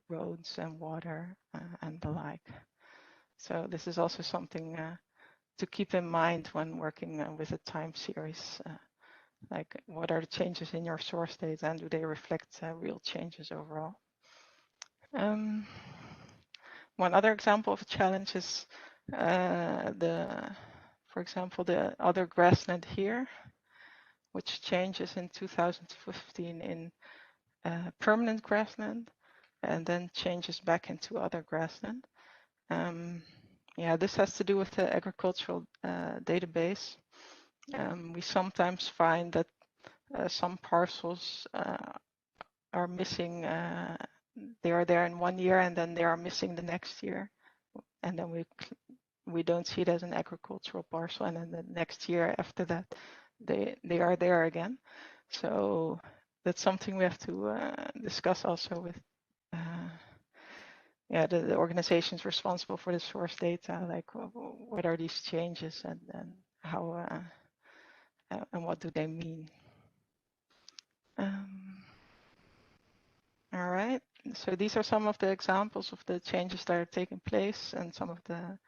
roads and water and the like. So this is also something to keep in mind when working with a time series. Like, what are the changes in your source data, and do they reflect real changes overall? One other example of a challenge is for example, the other grassland here, which changes in 2015 in permanent grassland, and then changes back into other grassland. This has to do with the agricultural database. We sometimes find that some parcels are missing. They are there in 1 year, and then they are missing the next year, and then we don't see it as an agricultural parcel, and then the next year after that they are there again. So that's something we have to discuss also with the organizations responsible for the source data, like what are these changes and how and what do they mean. All right, so these are some of the examples of the changes that are taking place and some of the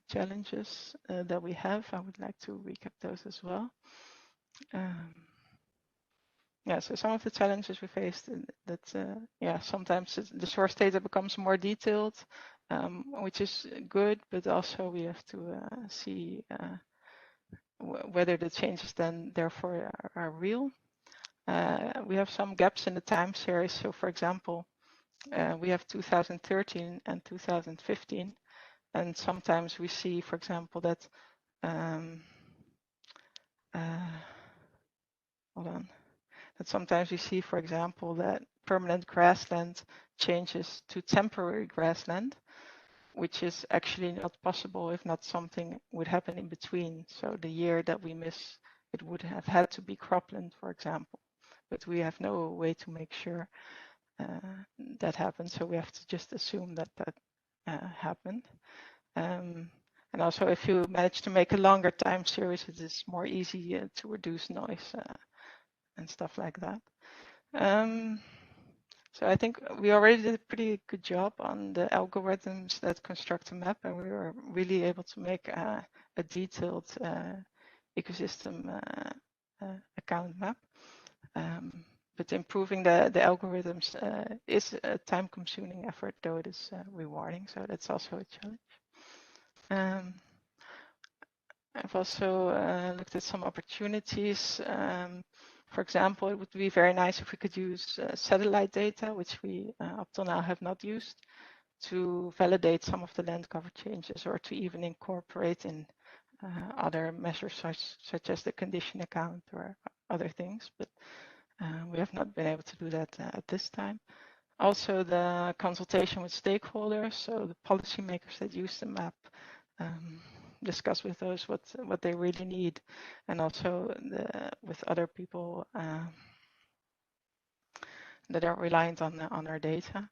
challenges that we have. I would like to recap those as well. So some of the challenges we faced that sometimes the source data becomes more detailed, which is good, but also we have to see whether the changes then therefore are real. We have some gaps in the time series. So for example, we have 2013 and 2015, and sometimes we see, for example, that hold on, that sometimes we see, for example, that permanent grassland changes to temporary grassland, which is actually not possible if not something would happen in between. So the year that we miss, it would have had to be cropland, for example, but we have no way to make sure that happened. So we have to just assume that happened. And also, if you manage to make a longer time series, it is more easy to reduce noise and stuff like that. So I think we already did a pretty good job on the algorithms that construct a map, and we were really able to make a detailed ecosystem account map. But improving the algorithms is a time-consuming effort, though it is rewarding. So that's also a challenge. I've also looked at some opportunities. For example, it would be very nice if we could use satellite data, which we up till now have not used, to validate some of the land cover changes, or to even incorporate in other measures such as the condition account or other things. But we have not been able to do that at this time. Also, the consultation with stakeholders, so the policymakers that use the map, discuss with those what they really need, and also with other people that are reliant on our data.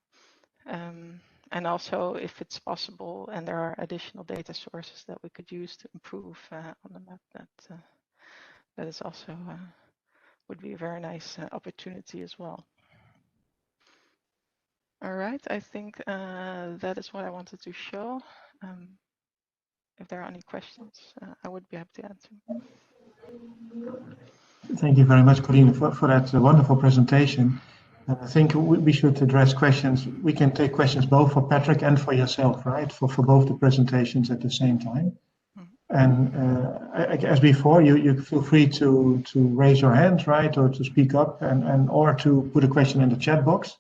And also, if it's possible and there are additional data sources that we could use to improve on the map, that is also would be a very nice opportunity as well. All right, I think that is what I wanted to show. If there are any questions, I would be happy to answer. Thank you very much, Corine, for that wonderful presentation. And I think we should address questions. We can take questions both for Patrick and for yourself, right? For both the presentations at the same time. And as before, you feel free to raise your hand, right, or to speak up, and or to put a question in the chat box.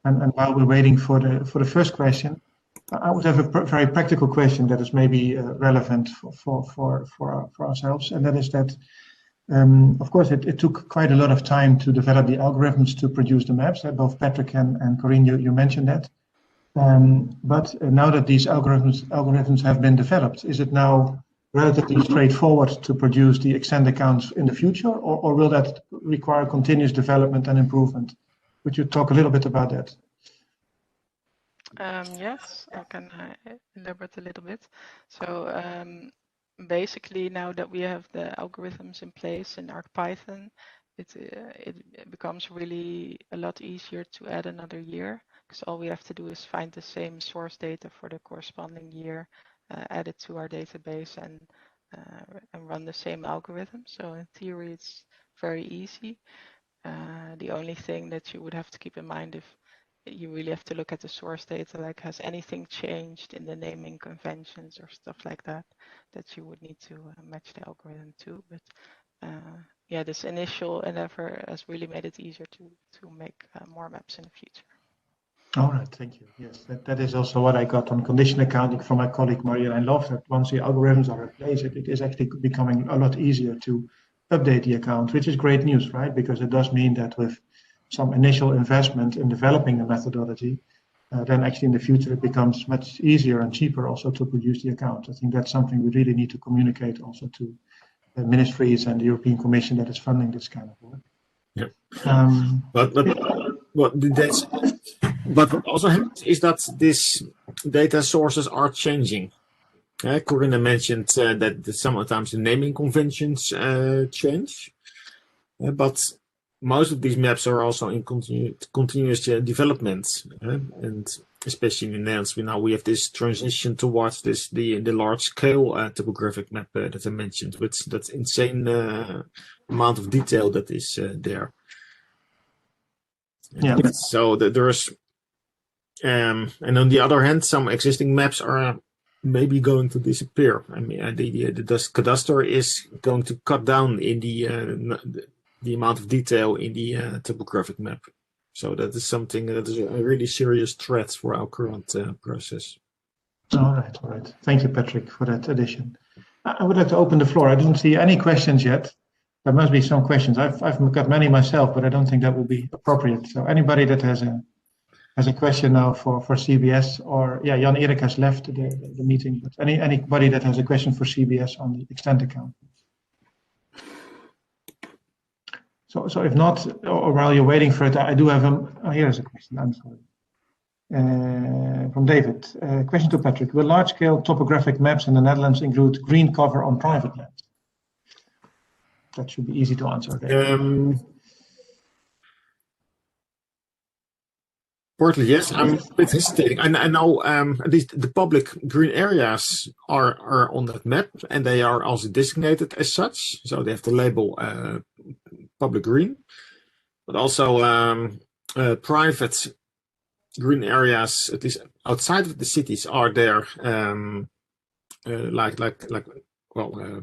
And while we're waiting for the first question, I would have a very practical question that is maybe relevant for ourselves, and that is that, of course, it took quite a lot of time to develop the algorithms to produce the maps. Both Patrick and Corine, you mentioned that. But now that these algorithms have been developed, is it now relatively straightforward to produce the extended accounts in the future, or will that require continuous development and improvement? Would you talk a little bit about that? Yes, I can elaborate a little bit. So basically, now that we have the algorithms in place in ArcPython, it becomes really a lot easier to add another year, because all we have to do is find the same source data for the corresponding year, add it to our database, and run the same algorithm. So in theory, it's very easy. The only thing that you would have to keep in mind, if you really have to look at the source data, like has anything changed in the naming conventions or stuff like that, that you would need to match the algorithm to. But yeah, this initial endeavor has really made it easier to make more maps in the future. All right, thank you. Yes, that is also what I got on condition accounting from my colleague Maria. I love that once the algorithms are in place, it is actually becoming a lot easier to update the account, which is great news, right? Because it does mean that with some initial investment in developing the methodology, then actually in the future it becomes much easier and cheaper also to produce the account. I think that's something we really need to communicate also to the ministries and the European Commission that is funding this kind of work. Yeah. But what also happens is that these data sources are changing. Corinna mentioned that sometimes the naming conventions change, but most of these maps are also in continuous development, and especially in the Netherlands, we have this transition towards the large scale topographic map that I mentioned, with that insane amount of detail that is there. Yeah. So there's and on the other hand, some existing maps are maybe going to disappear. I mean, the cadastre is going to cut down in the amount of detail in the topographic map. So that is something that is a really serious threat for our current process. All right. Thank you, Patrick, for that addition. I would like to open the floor. I didn't see any questions yet. there must be some questions. I've got many myself, but I don't think that will be appropriate. So anybody that has a question now for CBS, or yeah, Jan Erik has left the meeting, but anybody that has a question for CBS on the extend account. So if not, or while you're waiting for it, I do have here's a question. I'm sorry. From David. Question to Patrick. Will large-scale topographic maps in the Netherlands include green cover on private land? That should be easy to answer. Partly, yes. I'm a bit hesitating. I know at least the public green areas are on that map, and they are also designated as such. So they have the label public green, but also private green areas, at least outside of the cities, are there,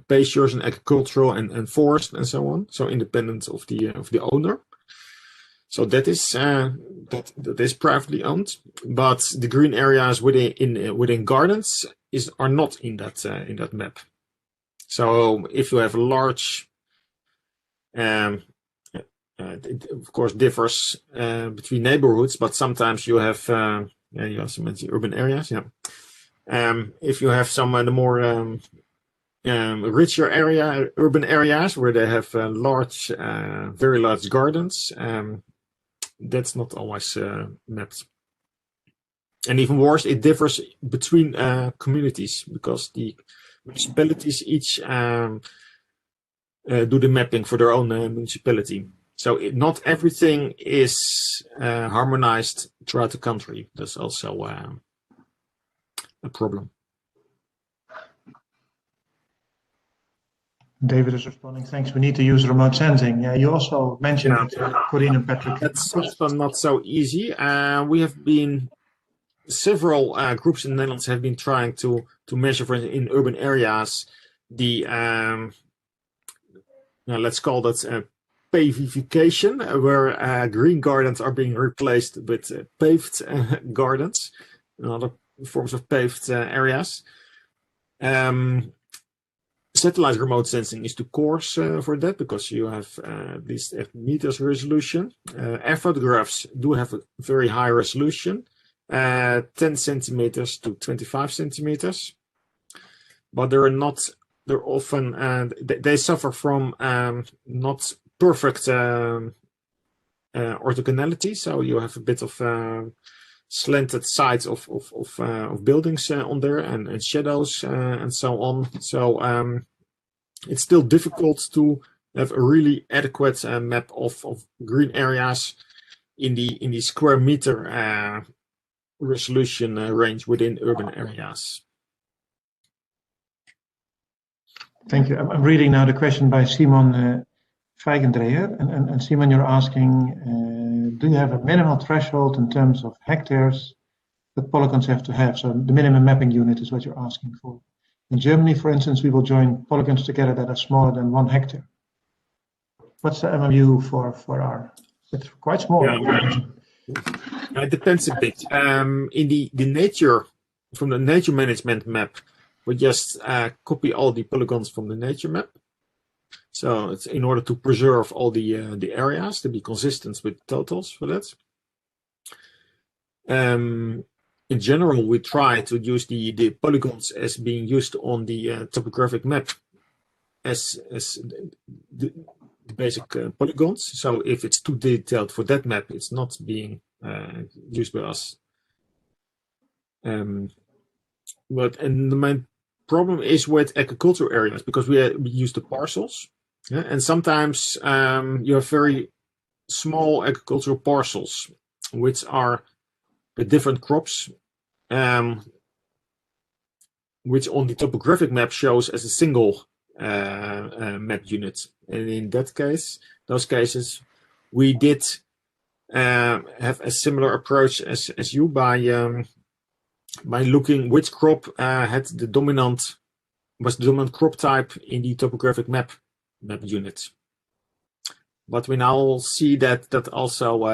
pastures and agricultural and forest and so on. So independent of the owner. So that is privately owned, but the green areas within gardens are not in that map. So if you have a large, it of course differs between neighborhoods, but sometimes you have you also mentioned urban areas. Yeah, if you have some the more richer urban areas where they have very large gardens. That's not always mapped. And even worse, it differs between communities because the municipalities each do the mapping for their own municipality. So not everything is harmonized throughout the country. That's also a problem. David is responding. Thanks. We need to use remote sensing. Yeah, you also mentioned it, Corinne and Patrick. That's also not so easy. We have been several groups in the Netherlands have been trying to measure, for instance, in urban areas the let's call that pavification, where green gardens are being replaced with paved gardens and other forms of paved areas. Satellite remote sensing is too coarse for that because you have at least 8 meters resolution. Air photographs do have a very high resolution, 10 centimeters to 25 centimeters, but they're often they suffer from not perfect orthogonality. So you have a bit of slanted sides of buildings on there and shadows and so on. So it's still difficult to have a really adequate map of green areas in the square meter resolution range within urban areas. Thank you. I'm reading now the question by Simon Feigendreher. And Simon, you're asking, do you have a minimal threshold in terms of hectares that polygons have to have? So the minimum mapping unit is what you're asking for. In Germany, for instance, we will join polygons together that are smaller than 1 hectare. What's the MMU for our? It's quite small. Yeah. It depends a bit. In the nature, from the nature management map, we just copy all the polygons from the nature map. So it's in order to preserve all the areas to be consistent with totals for that. In general, we try to use the polygons as being used on the topographic map as the basic polygons. So if it's too detailed for that map, it's not being used by us. But the main problem is with agricultural areas because we use the parcels, and sometimes you have very small agricultural parcels which are with different crops, which on the topographic map shows as a single map unit. And in those cases, we did have a similar approach as you by looking which crop was the dominant crop type in the topographic map unit. But we now see that also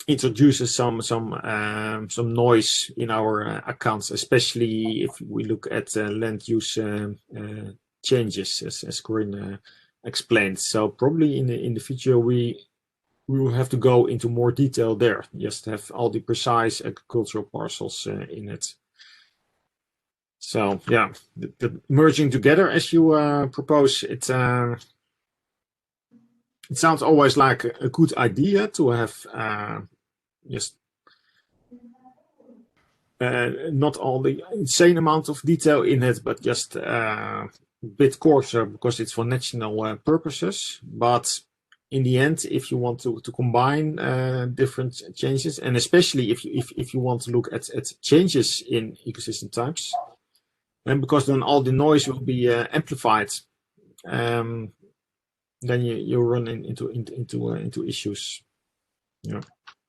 introduces some noise in our accounts, especially if we look at land use changes, as Corinne explained. So probably in the future we will have to go into more detail there. Just have all the precise agricultural parcels in it. So yeah, the merging together as you propose, it sounds always like a good idea to have just not all the insane amount of detail in it, but just a bit coarser because it's for national purposes. But in the end, if you want to combine different changes, and especially if you want to look at changes in ecosystem types, and because then all the noise will be amplified, then you run into issues. Yeah.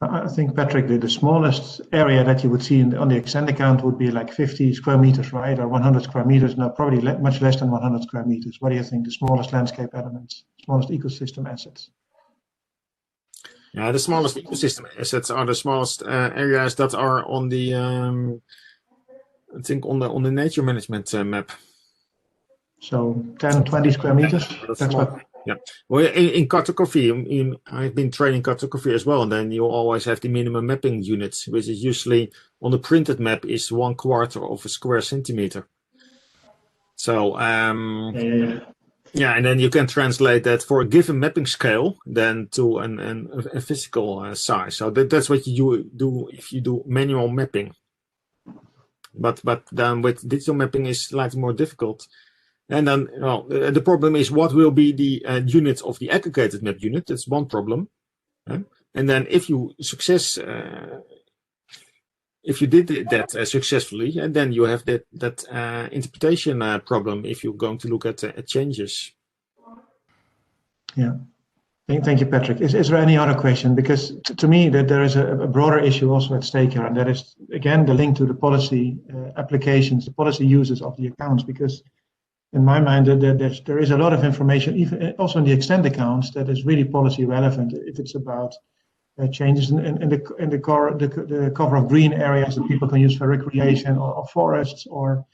I think, Patrick, the smallest area that you would see on the extend account would be like 50 square meters, right? Or 100 square meters. No, probably much less than 100 square meters. What do you think? The smallest landscape elements, smallest ecosystem assets? Yeah, the smallest ecosystem assets are the smallest areas that are on the, I think, on the nature management map. So 10, 20 square meters. That's small. what. Yeah. Well, in cartography, I've been training cartography as well, and then you always have the minimum mapping units, which is usually on the printed map is 1/4 of a square centimeter. So yeah, and then you can translate that for a given mapping scale then to a physical size. So that's what you do if you do manual mapping. But then with digital mapping is slightly more difficult. And then, well, the problem is what will be the unit of the aggregated map unit. That's one problem. And then if you did that successfully, and then you have that interpretation problem if you're going to look at changes. Yeah. Thank you, Patrick. Is there any other question? Because to me, that there is a broader issue also at stake here, and that is, again, the link to the policy applications, the policy uses of the accounts, because in my mind, there is a lot of information, even also in the extend accounts, that is really policy relevant. If it's about changes in the cover of green areas that people can use for recreation, or forests, or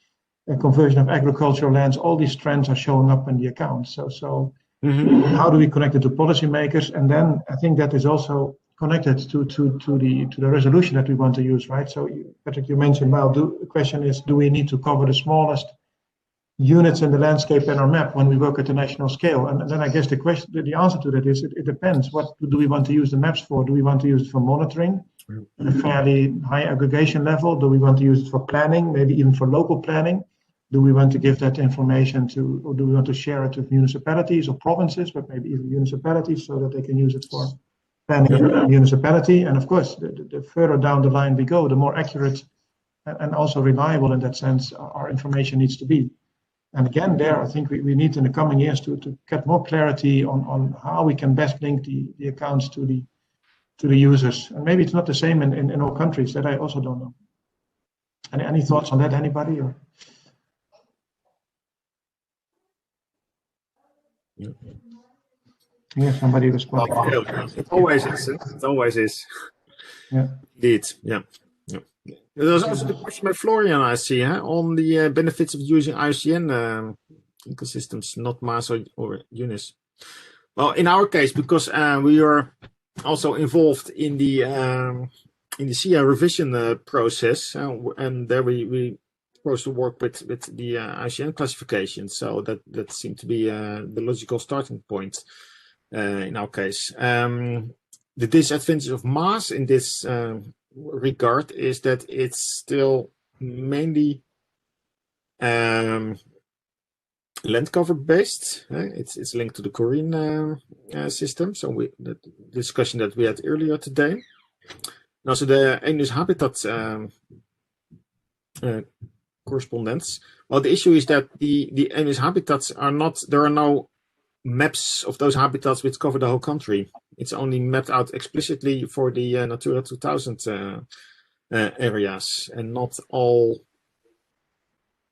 a conversion of agricultural lands, all these trends are showing up in the accounts. So how do we connect it to policymakers? And then I think that is also connected to the resolution that we want to use, right? So Patrick, you mentioned, well, the question is, do we need to cover the smallest units in the landscape in our map when we work at the national scale? And then I guess the answer to that is it depends. What do we want to use the maps for? Do we want to use it for monitoring at a fairly high aggregation level? Do we want to use it for planning, maybe even for local planning? Do we want to give that information to, or do we want to share it with municipalities or provinces, but maybe even municipalities, so that they can use it for planning in the municipality? And of course, the further down the line we go, the more accurate and also reliable in that sense our information needs to be. And again, there, I think we need in the coming years to get more clarity on how we can best link the accounts to the users. And maybe it's not the same in all countries. That I also don't know. Any thoughts on that, anybody? Or? Yeah, somebody responding. It always is. It always is. Yeah. Indeed. Yeah. There's also the question by Florian, I see, on the benefits of using IUCN ecosystems, not MAIA or UNIS. Well, in our case, because we are also involved in the CA revision process, and there we supposed to work with the IUCN classification, so that seemed to be the logical starting point in our case. The disadvantage of MAIA in this regard is that it's still mainly land cover based. It's linked to the Corinne system. So the discussion that we had earlier today. And also the English habitat correspondence. Well, the issue is that the English habitats are not. There are no maps of those habitats which cover the whole country. It's only mapped out explicitly for the Natura 2000 areas, and not all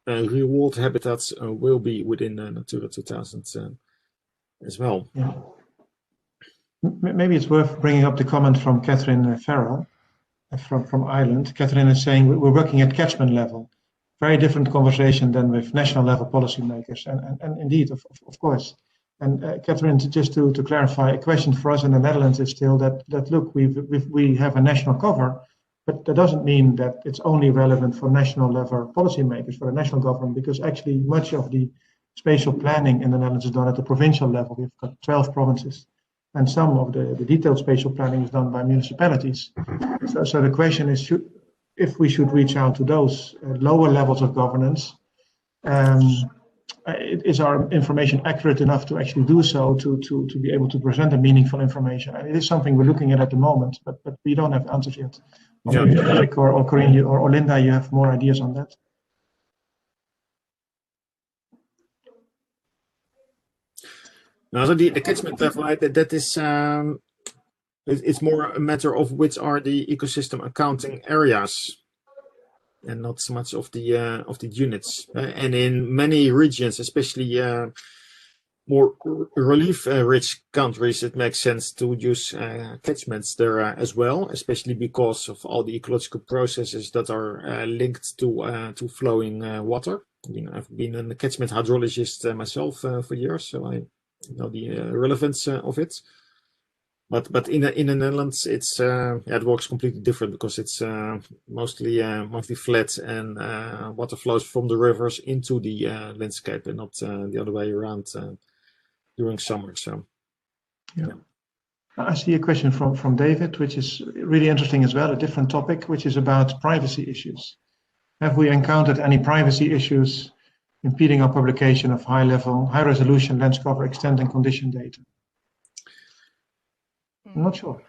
real world habitats will be within Natura 2000 as well. Yeah. Maybe it's worth bringing up the comment from Catherine Farrell from Ireland. Catherine is saying we're working at catchment level. very different conversation than with national level policymakers. And indeed, of course. And Catherine, just to clarify, a question for us in the Netherlands is still that look, we have a national cover, but that doesn't mean that it's only relevant for national level policymakers, for the national government, because actually much of the spatial planning in the Netherlands is done at the provincial level. We've got 12 provinces, and some of the detailed spatial planning is done by municipalities. So the question is, if we should reach out to those lower levels of governance, is our information accurate enough to actually do so, to be able to present a meaningful information? And it is something we're looking at the moment, but we don't have answers yet. Yeah. Eric or Corinne or Linda, you have more ideas on that? Now, so the catchment level, that is, it's more a matter of which are the ecosystem accounting areas, and not so much of the units. And in many regions, especially more relief-rich countries, it makes sense to use catchments there as well, especially because of all the ecological processes that are linked to flowing water. I've been a catchment hydrologist myself for years, so I know the relevance of it. But in the Netherlands, it's it works completely different, because it's mostly flat, and water flows from the rivers into the landscape, and not the other way around during summer. So, yeah. I see a question from David, which is really interesting as well, a different topic, which is about privacy issues. Have we encountered any privacy issues impeding our publication of high-resolution lens cover extent and condition data? I'm not sure,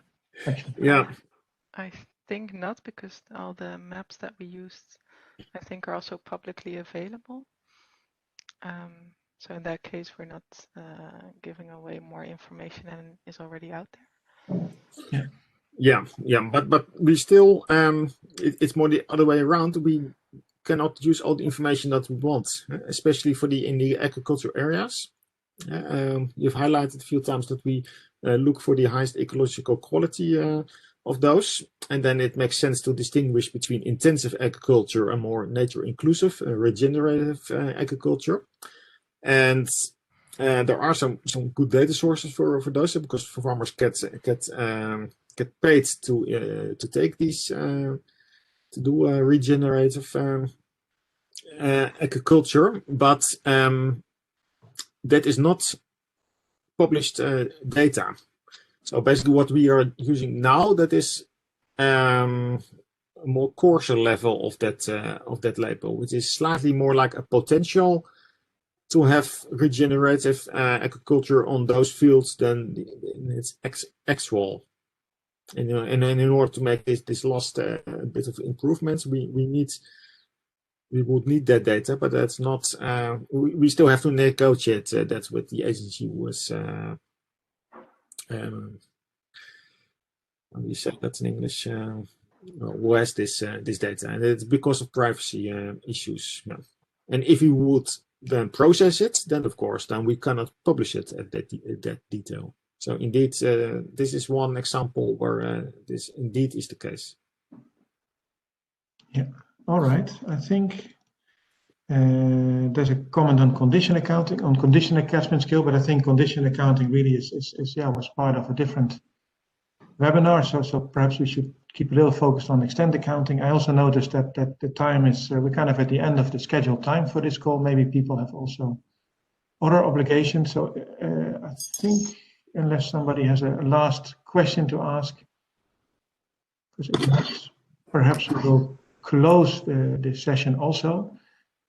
actually. Yeah. I think not, because all the maps that we used, I think, are also publicly available. So in that case, we're not giving away more information than is already out there. Yeah. But we still, it's more the other way around. We cannot use all the information that we want, especially in the agriculture areas. You've highlighted a few times that we look for the highest ecological quality of those, and then it makes sense to distinguish between intensive agriculture and more nature inclusive, regenerative agriculture. And there are some good data sources for those, because farmers get paid to take these to do regenerative agriculture, but that is not published data. So basically, what we are using now, that is a more coarser level of that label, which is slightly more like a potential to have regenerative agriculture on those fields than its actual. And in order to make this last bit of improvements, we would need that data, but that's not. We still have to negotiate that with the agency who was. How do you say that in English? Who has this data, and it's because of privacy issues. Yeah. And if we would then process it, then of course, then we cannot publish it at that detail. So indeed, this is one example where this indeed is the case. Yeah. All right. I think there's a comment on condition accounting, on condition attachment skill, but I think condition accounting really was part of a different webinar. So perhaps we should keep a little focused on extent accounting. I also noticed that the time is, we're kind of at the end of the scheduled time for this call. Maybe people have also other obligations. So I think, unless somebody has a last question to ask, because perhaps we will close this session also.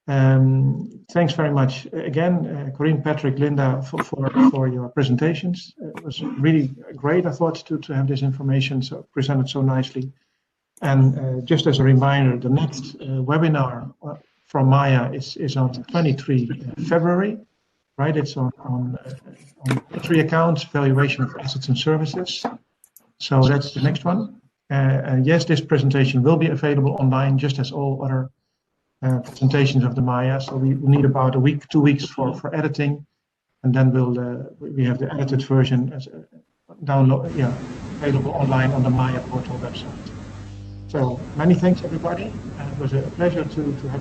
Thanks very much again, Corinne, Patrick, Linda, for your presentations. It was really great, I thought, to have this information presented so nicely. And just as a reminder, the next webinar from MAIA is on 23 February, right? It's on three accounts, valuation of assets and services. So that's the next one. And yes, this presentation will be available online, just as all other presentations of the MAIA. So we need about a week, 2 weeks for editing, and then we have the edited version as available online on the MAIA portal website. So many thanks, everybody. It was a pleasure to have